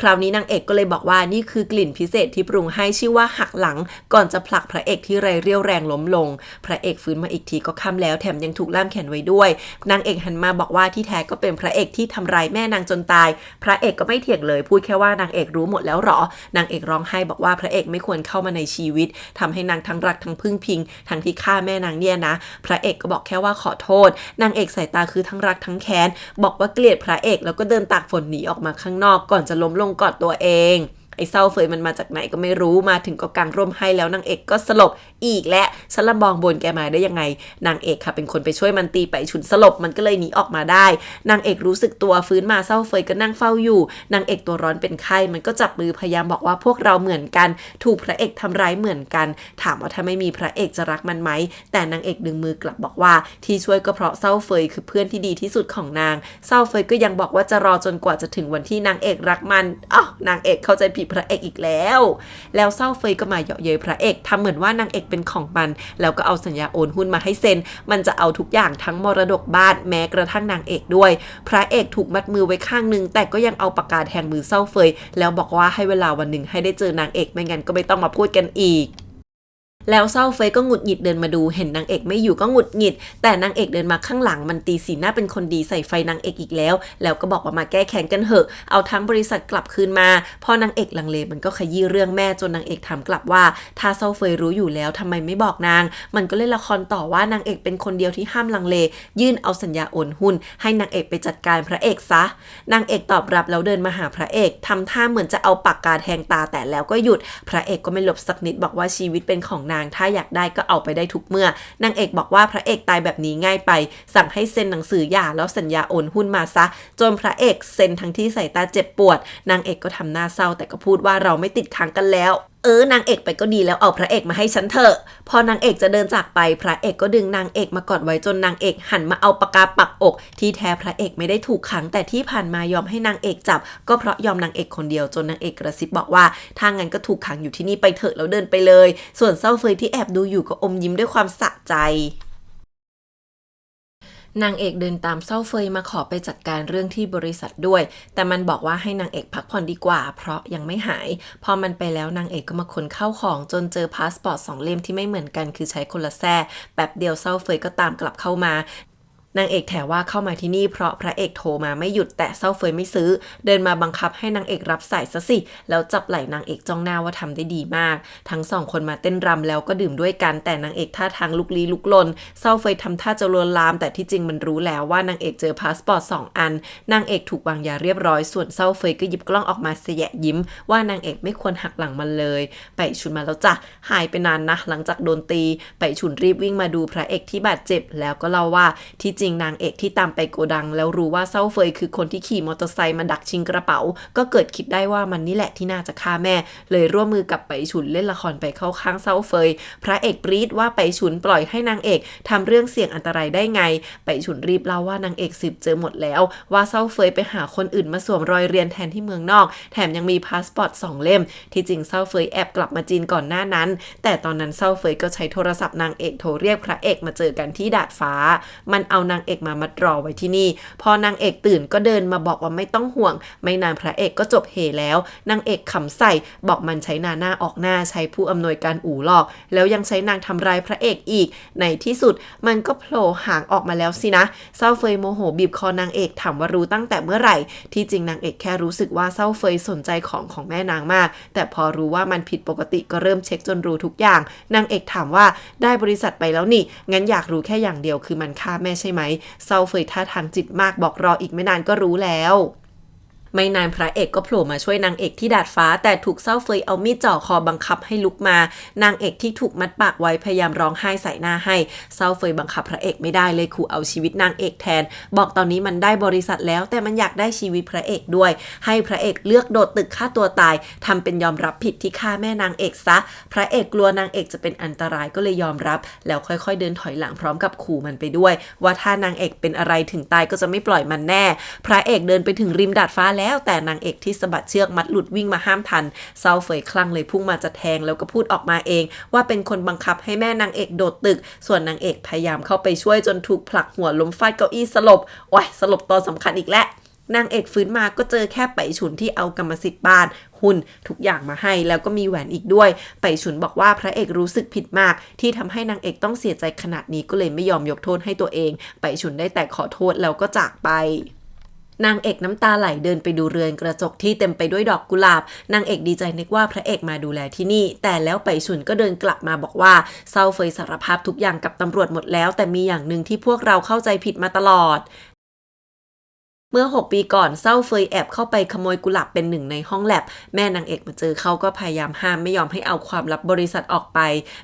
คราวนี้นางเอกก็เลยบอกว่านี่คือกลิ่นพิเศษที่ปรุงให้ชื่อว่าหักหลังก่อนจะผลักพระเอกที่ไร้เรี่ยวแรงล้มลงพระเอกฟื้นมาอีกทีก็ค่ำแล้วแถมยังถูกล่ามแขนไว้ด้วยนางเอกหันมาบอกว่าที่แท้ก็เป็นพระเอกที่ทำร้ายแม่นางจนตายพระเอกก็ไม่เถียงเลยพูดแค่ว่านางเอกรู้หมดแล้วหรอนางเอกร้องไห้บอกว่าพระเอกไม่ควรเข้ามาในชีวิตทำให้นางทั้งรักทั้งพึ่งพิงทั้งที่ฆ่าแม่นางเนี่ยนะพระเอกก็บอกแค่ว่าขอโทษนางเอกสายตาคือทั้งรักทั้งแค้นบอกว่าเกลียดพระเอกแล้วก็เดินตากฝนหนีออกมาข้างนอกก่อนจะล้มลงกอดตัวเอง ไอ้เศร้าเฟยมันมาจากไหนก็ไม่รู้มาถึงก็กางร่มให้แล้วนางเอกก็สลบอีกและฉันละมองบนแกมาได้ยังไงนางเอกค่ะเป็นคนไปช่วยมันตีไปฉุนสลบมันก็เลยหนีออกมาได้นางเอกรู้สึกตัวฟื้นมาเศร้าเฟยก็นั่งเฝ้าอยู่นางเอกตัวร้อนเป็นไข้มันก็จับมือพยายามบอกว่าพวกเราเหมือนกันถูกพระเอกทำร้ายเหมือนกันถามว่าถ้าไม่มีพระเอกจะรักมันไหมแต่นางเอกดึงมือกลับบอกว่าที่ช่วยก็เพราะเศร้าเฟยคือเพื่อนที่ดีที่สุดของนางเศร้าเฟยก็ยังบอกว่าจะรอจนกว่าจะถึงวันที่นางเอกรักมันนางเอกเข้าใจผิดพระเอกอีกแล้วเศร้าเฟยก็มาเยาะเย้ยพระเอกทำเหมือนว่านางเอกเป็นของมันแล้วก็เอาสัญญาโอนหุ้นมาให้เซ็นมันจะเอาทุกอย่างทั้งมรดกบ้านแม้กระทั่งนางเอกด้วยพระเอกถูกมัดมือไว้ข้างนึงแต่ก็ยังเอาปากกาแทงมือเศร้าเฟยแล้วบอกว่าให้เวลาวันหนึ่งให้ได้เจอนางเอกไม่งั้นก็ไม่ต้องมาพูดกันอีกแล้วเศร้าเฟยก็หงุดหงิดเดินมาดูเห็นนางเอกไม่อยู่ก็หงุดหงิดแต่นางเอกเดินมาข้างหลังมันตีสีหน้าเป็นคนดีใส่ไฟนางเอกอีกแล้วก็บอกว่ามาแก้แค้นกันเหอะเอาทั้งบริษัทกลับคืนมาพอนางเอกลังเลมันก็ขยี้เรื่องแม่จนนางเอกถามกลับว่าถ้าเศร้าเฟยรู้อยู่แล้วทำไมไม่บอกนางมันก็เล่นละครต่อว่านางเอกเป็นคนเดียวที่ห้ามลังเลยื่นเอาสัญญาโอนหุ้นให้นางเอกไปจัดการพระเอกซะนางเอกตอบรับแล้วเดินมาหาพระเอกทำท่าเหมือนจะเอาปากกาแทงตาแต่แล้วก็หยุดพระเอกก็ไม่หลบสักนิดบอกว่าชีวิตเป็นของนางถ้าอยากได้ก็เอาไปได้ทุกเมื่อนางเอกบอกว่าพระเอกตายแบบนี้ง่ายไปสั่งให้เซ็นหนังสือหย่าแล้วสัญญาโอนหุ้นมาซะจนพระเอกเซ็นทั้งที่สายตาเจ็บปวดนางเอกก็ทำหน้าเศร้าแต่ก็พูดว่าเราไม่ติดค้างกันแล้วนางเอกไปก็ดีแล้วเอาพระเอกมาให้ฉันเถอะพอนางเอกจะเดินจากไปพระเอกก็ดึงนางเอกมากอดไว้จนนางเอกหันมาเอาปากกาปักอกที่แท้พระเอกไม่ได้ถูกขังแต่ที่ผ่านมายอมให้นางเอกจับก็เพราะยอมนางเอกคนเดียวจนนางเอกกระซิบบอกว่าถ้างั้นก็ถูกขังอยู่ที่นี่ไปเถอะแล้วเดินไปเลยส่วนเศร้าเฟยที่แอบดูอยู่ก็อมยิ้มด้วยความสะใจนางเอกเดินตามเศร้าเฟยมาขอไปจัดการเรื่องที่บริษัทด้วยแต่มันบอกว่าให้นางเอกพักผ่อนดีกว่าเพราะยังไม่หายพอมันไปแล้วนางเอกก็มาขนเข้าของจนเจอพาสปอร์ต2 เล่มที่ไม่เหมือนกันคือใช้คนละแท้แป๊บเดียวเศร้าเฟยก็ตามกลับเข้ามานางเอกแถว่าเข้ามาที่นี่เพราะพระเอกโทรมาไม่หยุดแต่เศร้าเฟยไม่ซื้อเดินมาบังคับให้นางเอกรับสายซะสิแล้วจับไหล่นางเอกจ้องหน้าว่าทำได้ดีมากทั้งสองคนมาเต้นรำแล้วก็ดื่มด้วยกันแต่นางเอกท่าทางลุกลี้ลุกลนเศร้าเฟยทำท่าจะลวนลามแต่ที่จริงมันรู้แล้วว่านางเอกเจอพาสปอร์ต2 อันนางเอกถูกวางยาเรียบร้อยส่วนเศร้าเฟยก็หยิบกล้องออกมาแสะยิ้มว่านางเอกไม่ควรหักหลังมันเลยไปชุนมาแล้วจ้ะหายไปนานนะหลังจากโดนตีไปชุนรีบวิ่งมาดูพระเอกที่บาดเจ็บแล้วก็เล่าว่าที่จริงนางเอกที่ตามไปโกดังแล้วรู้ว่าเศร้าเฟยคือคนที่ขี่มอเตอร์ไซค์มาดักชิงกระเป๋าก็เกิดคิดได้ว่ามันนี่แหละที่น่าจะฆ่าแม่เลยร่วมมือกับไปฉุนเล่นละครไปเข้าข้างเศร้าเฟยพระเอกปรี๊ดว่าไปฉุนปล่อยให้นางเอกทำเรื่องเสี่ยงอันตรายได้ไงไปฉุนรีบเล่าว่านางเอกสืบเจอหมดแล้วว่าเศร้าเฟยไปหาคนอื่นมาสวมรอยเรียนแทนที่เมืองนอกแถมยังมีพาสปอร์ต2 เล่มที่จริงเศร้าเฟยแอบกลับมาจีนก่อนหน้านั้นแต่ตอนนั้นเศร้าเฟยก็ใช้โทรศัพท์นางเอกโทรเรียกพระเอกมาเจอกันที่ดาดฟ้ามันเอานางเอกมามัดรอไว้ที่นี่พอนางเอกตื่นก็เดินมาบอกว่าไม่ต้องห่วงไม่นานพระเอกก็จบเหแล้วนางเอกขำใส่บอกมันใช้หน้าออกหน้าใช้ผู้อำนวยการอู่หลอกแล้วยังใช้นางทำร้ายพระเอกอีกในที่สุดมันก็โผล่หางออกมาแล้วสินะเศร้าเฟยโมโหบีบคอนางเอกถามว่ารู้ตั้งแต่เมื่อไหร่ที่จริงนางเอกแค่รู้สึกว่าเศร้าเฟยสนใจของแม่นางมากแต่พอรู้ว่ามันผิดปกติก็เริ่มเช็คจนรู้ทุกอย่างนางเอกถามว่าได้บริษัทไปแล้วนี่งั้นอยากรู้แค่อย่างเดียวคือมันฆ่าแม่ใช่ไหมเศร้าเฟยท่าทางจิตมากบอกรออีกไม่นานก็รู้แล้วไม่นานพระเอกก็โผล่มาช่วยนางเอกที่ดาดฟ้าแต่ถูกเศร้าเฟยเอามีดจ่อคอบังคับให้ลุกมานางเอกที่ถูกมัดปากไว้พยายามร้องไห้ใส่หน้าให้เศร้าเฟยบังคับพระเอกไม่ได้เลยขู่เอาชีวิตนางเอกแทนบอกตอนนี้มันได้บริษัทแล้วแต่มันอยากได้ชีวิตพระเอกด้วยให้พระเอกเลือกโดดตึกฆ่าตัวตายทำเป็นยอมรับผิดที่ฆ่าแม่นางเอกซะพระเอกกลัวนางเอกจะเป็นอันตรายก็เลยยอมรับแล้วค่อยๆเดินถอยหลังพร้อมกับขู่มันไปด้วยว่าถ้านางเอกเป็นอะไรถึงตายก็จะไม่ปล่อยมันแน่พระเอกเดินไปถึงริมดาดฟ้าแล้วแต่นางเอกที่สะบัดเชือกมัดหลุดวิ่งมาห้ามทันเศร้าเฟยคลั่งเลยพุ่งมาจะแทงแล้วก็พูดออกมาเองว่าเป็นคนบังคับให้แม่นางเอกโดดตึกส่วนนางเอกพยายามเข้าไปช่วยจนถูกผลักหัวล้มฟาดเก้าอี้สลบว้ายสลบตอนสำคัญอีกแล้วนางเอกฟื้นมาก็เจอแค่ไปฉุนที่เอากรรมสิทธิ์บ้านหุ้นทุกอย่างมาให้แล้วก็มีแหวนอีกด้วยไปฉุนบอกว่าพระเอกรู้สึกผิดมากที่ทำให้นางเอกต้องเสียใจขนาดนี้ก็เลยไม่ยอมยกโทษให้ตัวเองไปฉุนได้แต่ขอโทษแล้วก็จากไปนางเอกน้ำตาไหลเดินไปดูเรือนกระจกที่เต็มไปด้วยดอกกุหลาบนางเอกดีใจนึกว่าพระเอกมาดูแลที่นี่แต่แล้วไปฉุนก็เดินกลับมาบอกว่าเศร้าเฟยสารภาพทุกอย่างกับตำรวจหมดแล้วแต่มีอย่างหนึ่งที่พวกเราเข้าใจผิดมาตลอด เมื่อ 6 ปีก่อนเศร้าเฟยแอบเข้าไปขโมยกุหลาบเป็นหนึ่งในห้องแลบแม่นางเอกมาเจอเขาก็พยายามห้ามไม่ยอมให้เอาความลับบริษัทออกไป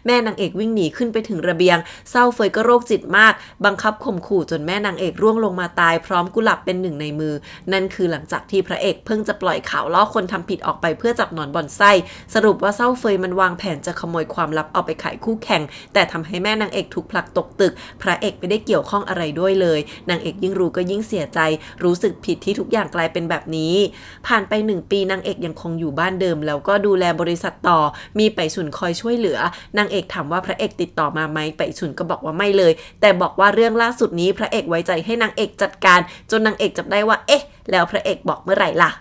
แม่นางเอกวิ่งหนีขึ้นไปถึงระเบียงเศร้าเฟยก็โรคจิตมากบังคับข่มขู่จนแม่นางเอกร่วงลงมาตายพร้อมกุหลาบเป็นหนึ่งในมือนั่นคือหลังจากที่พระเอกเพิ่งจะปล่อยข่าวล่อคนทำผิดออกไปเพื่อจับหนอนบ่อนไส้สรุปว่าเศร้าเฟยมันวางแผนจะขโมยความลับเอาไปขายคู่แข่งแต่ทำให้แม่นางเอกถูกผลักตกตึกพระเอกไม่ได้เกี่ยวข้องอะไรด้วยเลยนางเอกยิ่งรู้ก็ยิ่งเสียใจรู้สึกผิดที่ทุกอย่างกลายเป็นแบบนี้ผ่านไป1 ปีนางเอกยังคงอยู่บ้านเดิมแล้วก็ดูแลบริษัทต่อมีไปฉุนคอยช่วยเหลือนางเอกถามว่าพระเอกติดต่อมาไหมไปฉุนก็บอกว่าไม่เลยแต่บอกว่าเรื่องล่าสุดนี้พระเอกไว้ใจให้นางเอกจัดการจนนางเอกจับได้ว่าเอ๊ะแล้วพระเอกบอกเมื่อไหร่ล่ะ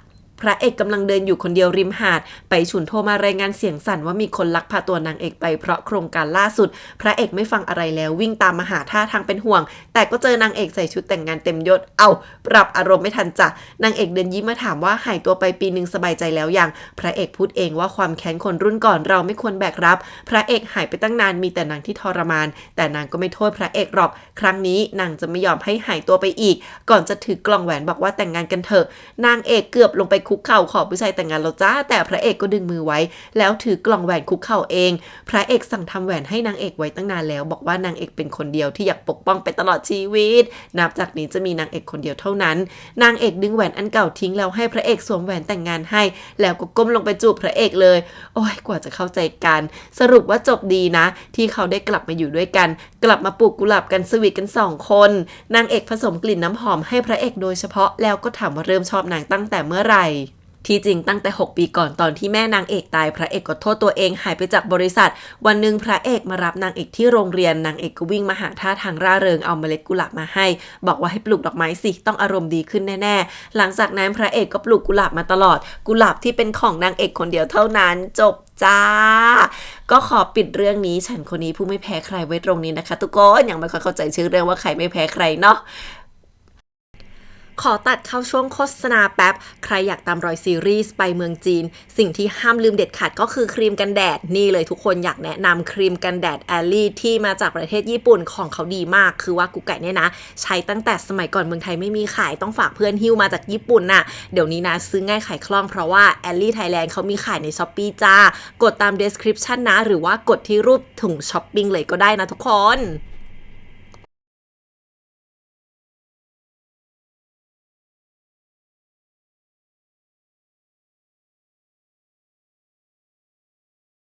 พระเอกกำลังเดินอยู่คนเดียวริมหาดไปฉุนโทรมารายงานเสียงสั่นว่ามีคนลักพาตัวนางเอกไปเพราะโครงการล่าสุดพระเอกไม่ฟังอะไรแล้ววิ่งตามมาหาท่าทางเป็นห่วงแต่ก็เจอนางเอกใส่ชุดแต่งงานเต็มยศปรับอารมณ์ไม่ทันจ้ะนางเอกเดินยิ้มมาถามว่าหายตัวไปปีนึงสบายใจแล้วยังพระเอกพูดเองว่าความแค้นคนรุ่นก่อนเราไม่ควรแบกรับพระเอกหายไปตั้งนานมีแต่นางที่ทรมานแต่นางก็ไม่โทษพระเอกหรอกครั้งนี้นางจะไม่ยอมให้หายตัวไปอีกก่อนจะถือกล่องแหวนบอกว่าแต่งงานกันเถอะนางเอกเกือบลงไปคุกเข่าขอผู้ชายแต่งงานแล้วจ้าแต่พระเอกก็ดึงมือไว้แล้วถือกล่องแหวนคุกเข่าเองพระเอกสั่งทำแหวนให้นางเอกไว้ตั้งนานแล้วบอกว่านางเอกเป็นคนเดียวที่อยากปกป้องไปตลอดชีวิตนับจากนี้จะมีนางเอกคนเดียวเท่านั้นนางเอกดึงแหวนอันเก่าทิ้งแล้วให้พระเอกสวมแหวนแต่งงานให้แล้วก็ก้มลงไปจูบพระเอกเลยโอ้ยกว่าจะเข้าใจกันสรุปว่าจบดีนะที่เขาได้กลับมาอยู่ด้วยกันกลับมาปลูกกุหลาบกันสวีทกัน2 คนนางเอกผสมกลิ่นน้ำหอมให้พระเอกโดยเฉพาะแล้วก็ถามว่าเริ่มชอบนางตั้งแต่เมื่อไหร่ที่จริงตั้งแต่6 ปีก่อนตอนที่แม่นางเอกตายพระเอกก็โทษตัวเองหายไปจากบริษัทวันหนึ่งพระเอกมารับนางเอกที่โรงเรียนนางเอกก็วิ่งมาหาท่าทางร่าเริงเอาเมล็ดกุหลาบมาให้บอกว่าให้ปลูกดอกไม้สิต้องอารมณ์ดีขึ้นแน่ๆหลังจากนั้นพระเอกก็ปลูกกุหลาบมาตลอดกุหลาบที่เป็นของนางเอกคนเดียวเท่านั้นจบจ้าก็ขอปิดเรื่องนี้ฉันคนนี้ผู้ไม่แพ้ใครไว้ตรงนี้นะคะทุกคนยังไม่ค่อยเข้าใจชื่อเรื่องว่าใครไม่แพ้ใครเนาะขอตัดเข้าช่วงโฆษณาแป๊บใครอยากตามรอยซีรีส์ไปเมืองจีนสิ่งที่ห้ามลืมเด็ดขาดก็คือครีมกันแดดนี่เลยทุกคนอยากแนะนำครีมกันแดดแอลลี่ที่มาจากประเทศญี่ปุ่นของเขาดีมากคือว่ากุ๊กไก่เนี่ยนะใช้ตั้งแต่สมัยก่อนเมืองไทยไม่มีขายต้องฝากเพื่อนหิ้วมาจากญี่ปุ่นน่ะเดี๋ยวนี้นะซื้อง่ายขายคล่องเพราะว่าแอลลี่ไทยแลนด์เขามีขายใน Shopee จ้ากดตาม description นะหรือว่ากดที่รูปถุงช้อปปิ้งเลยก็ได้นะทุกคน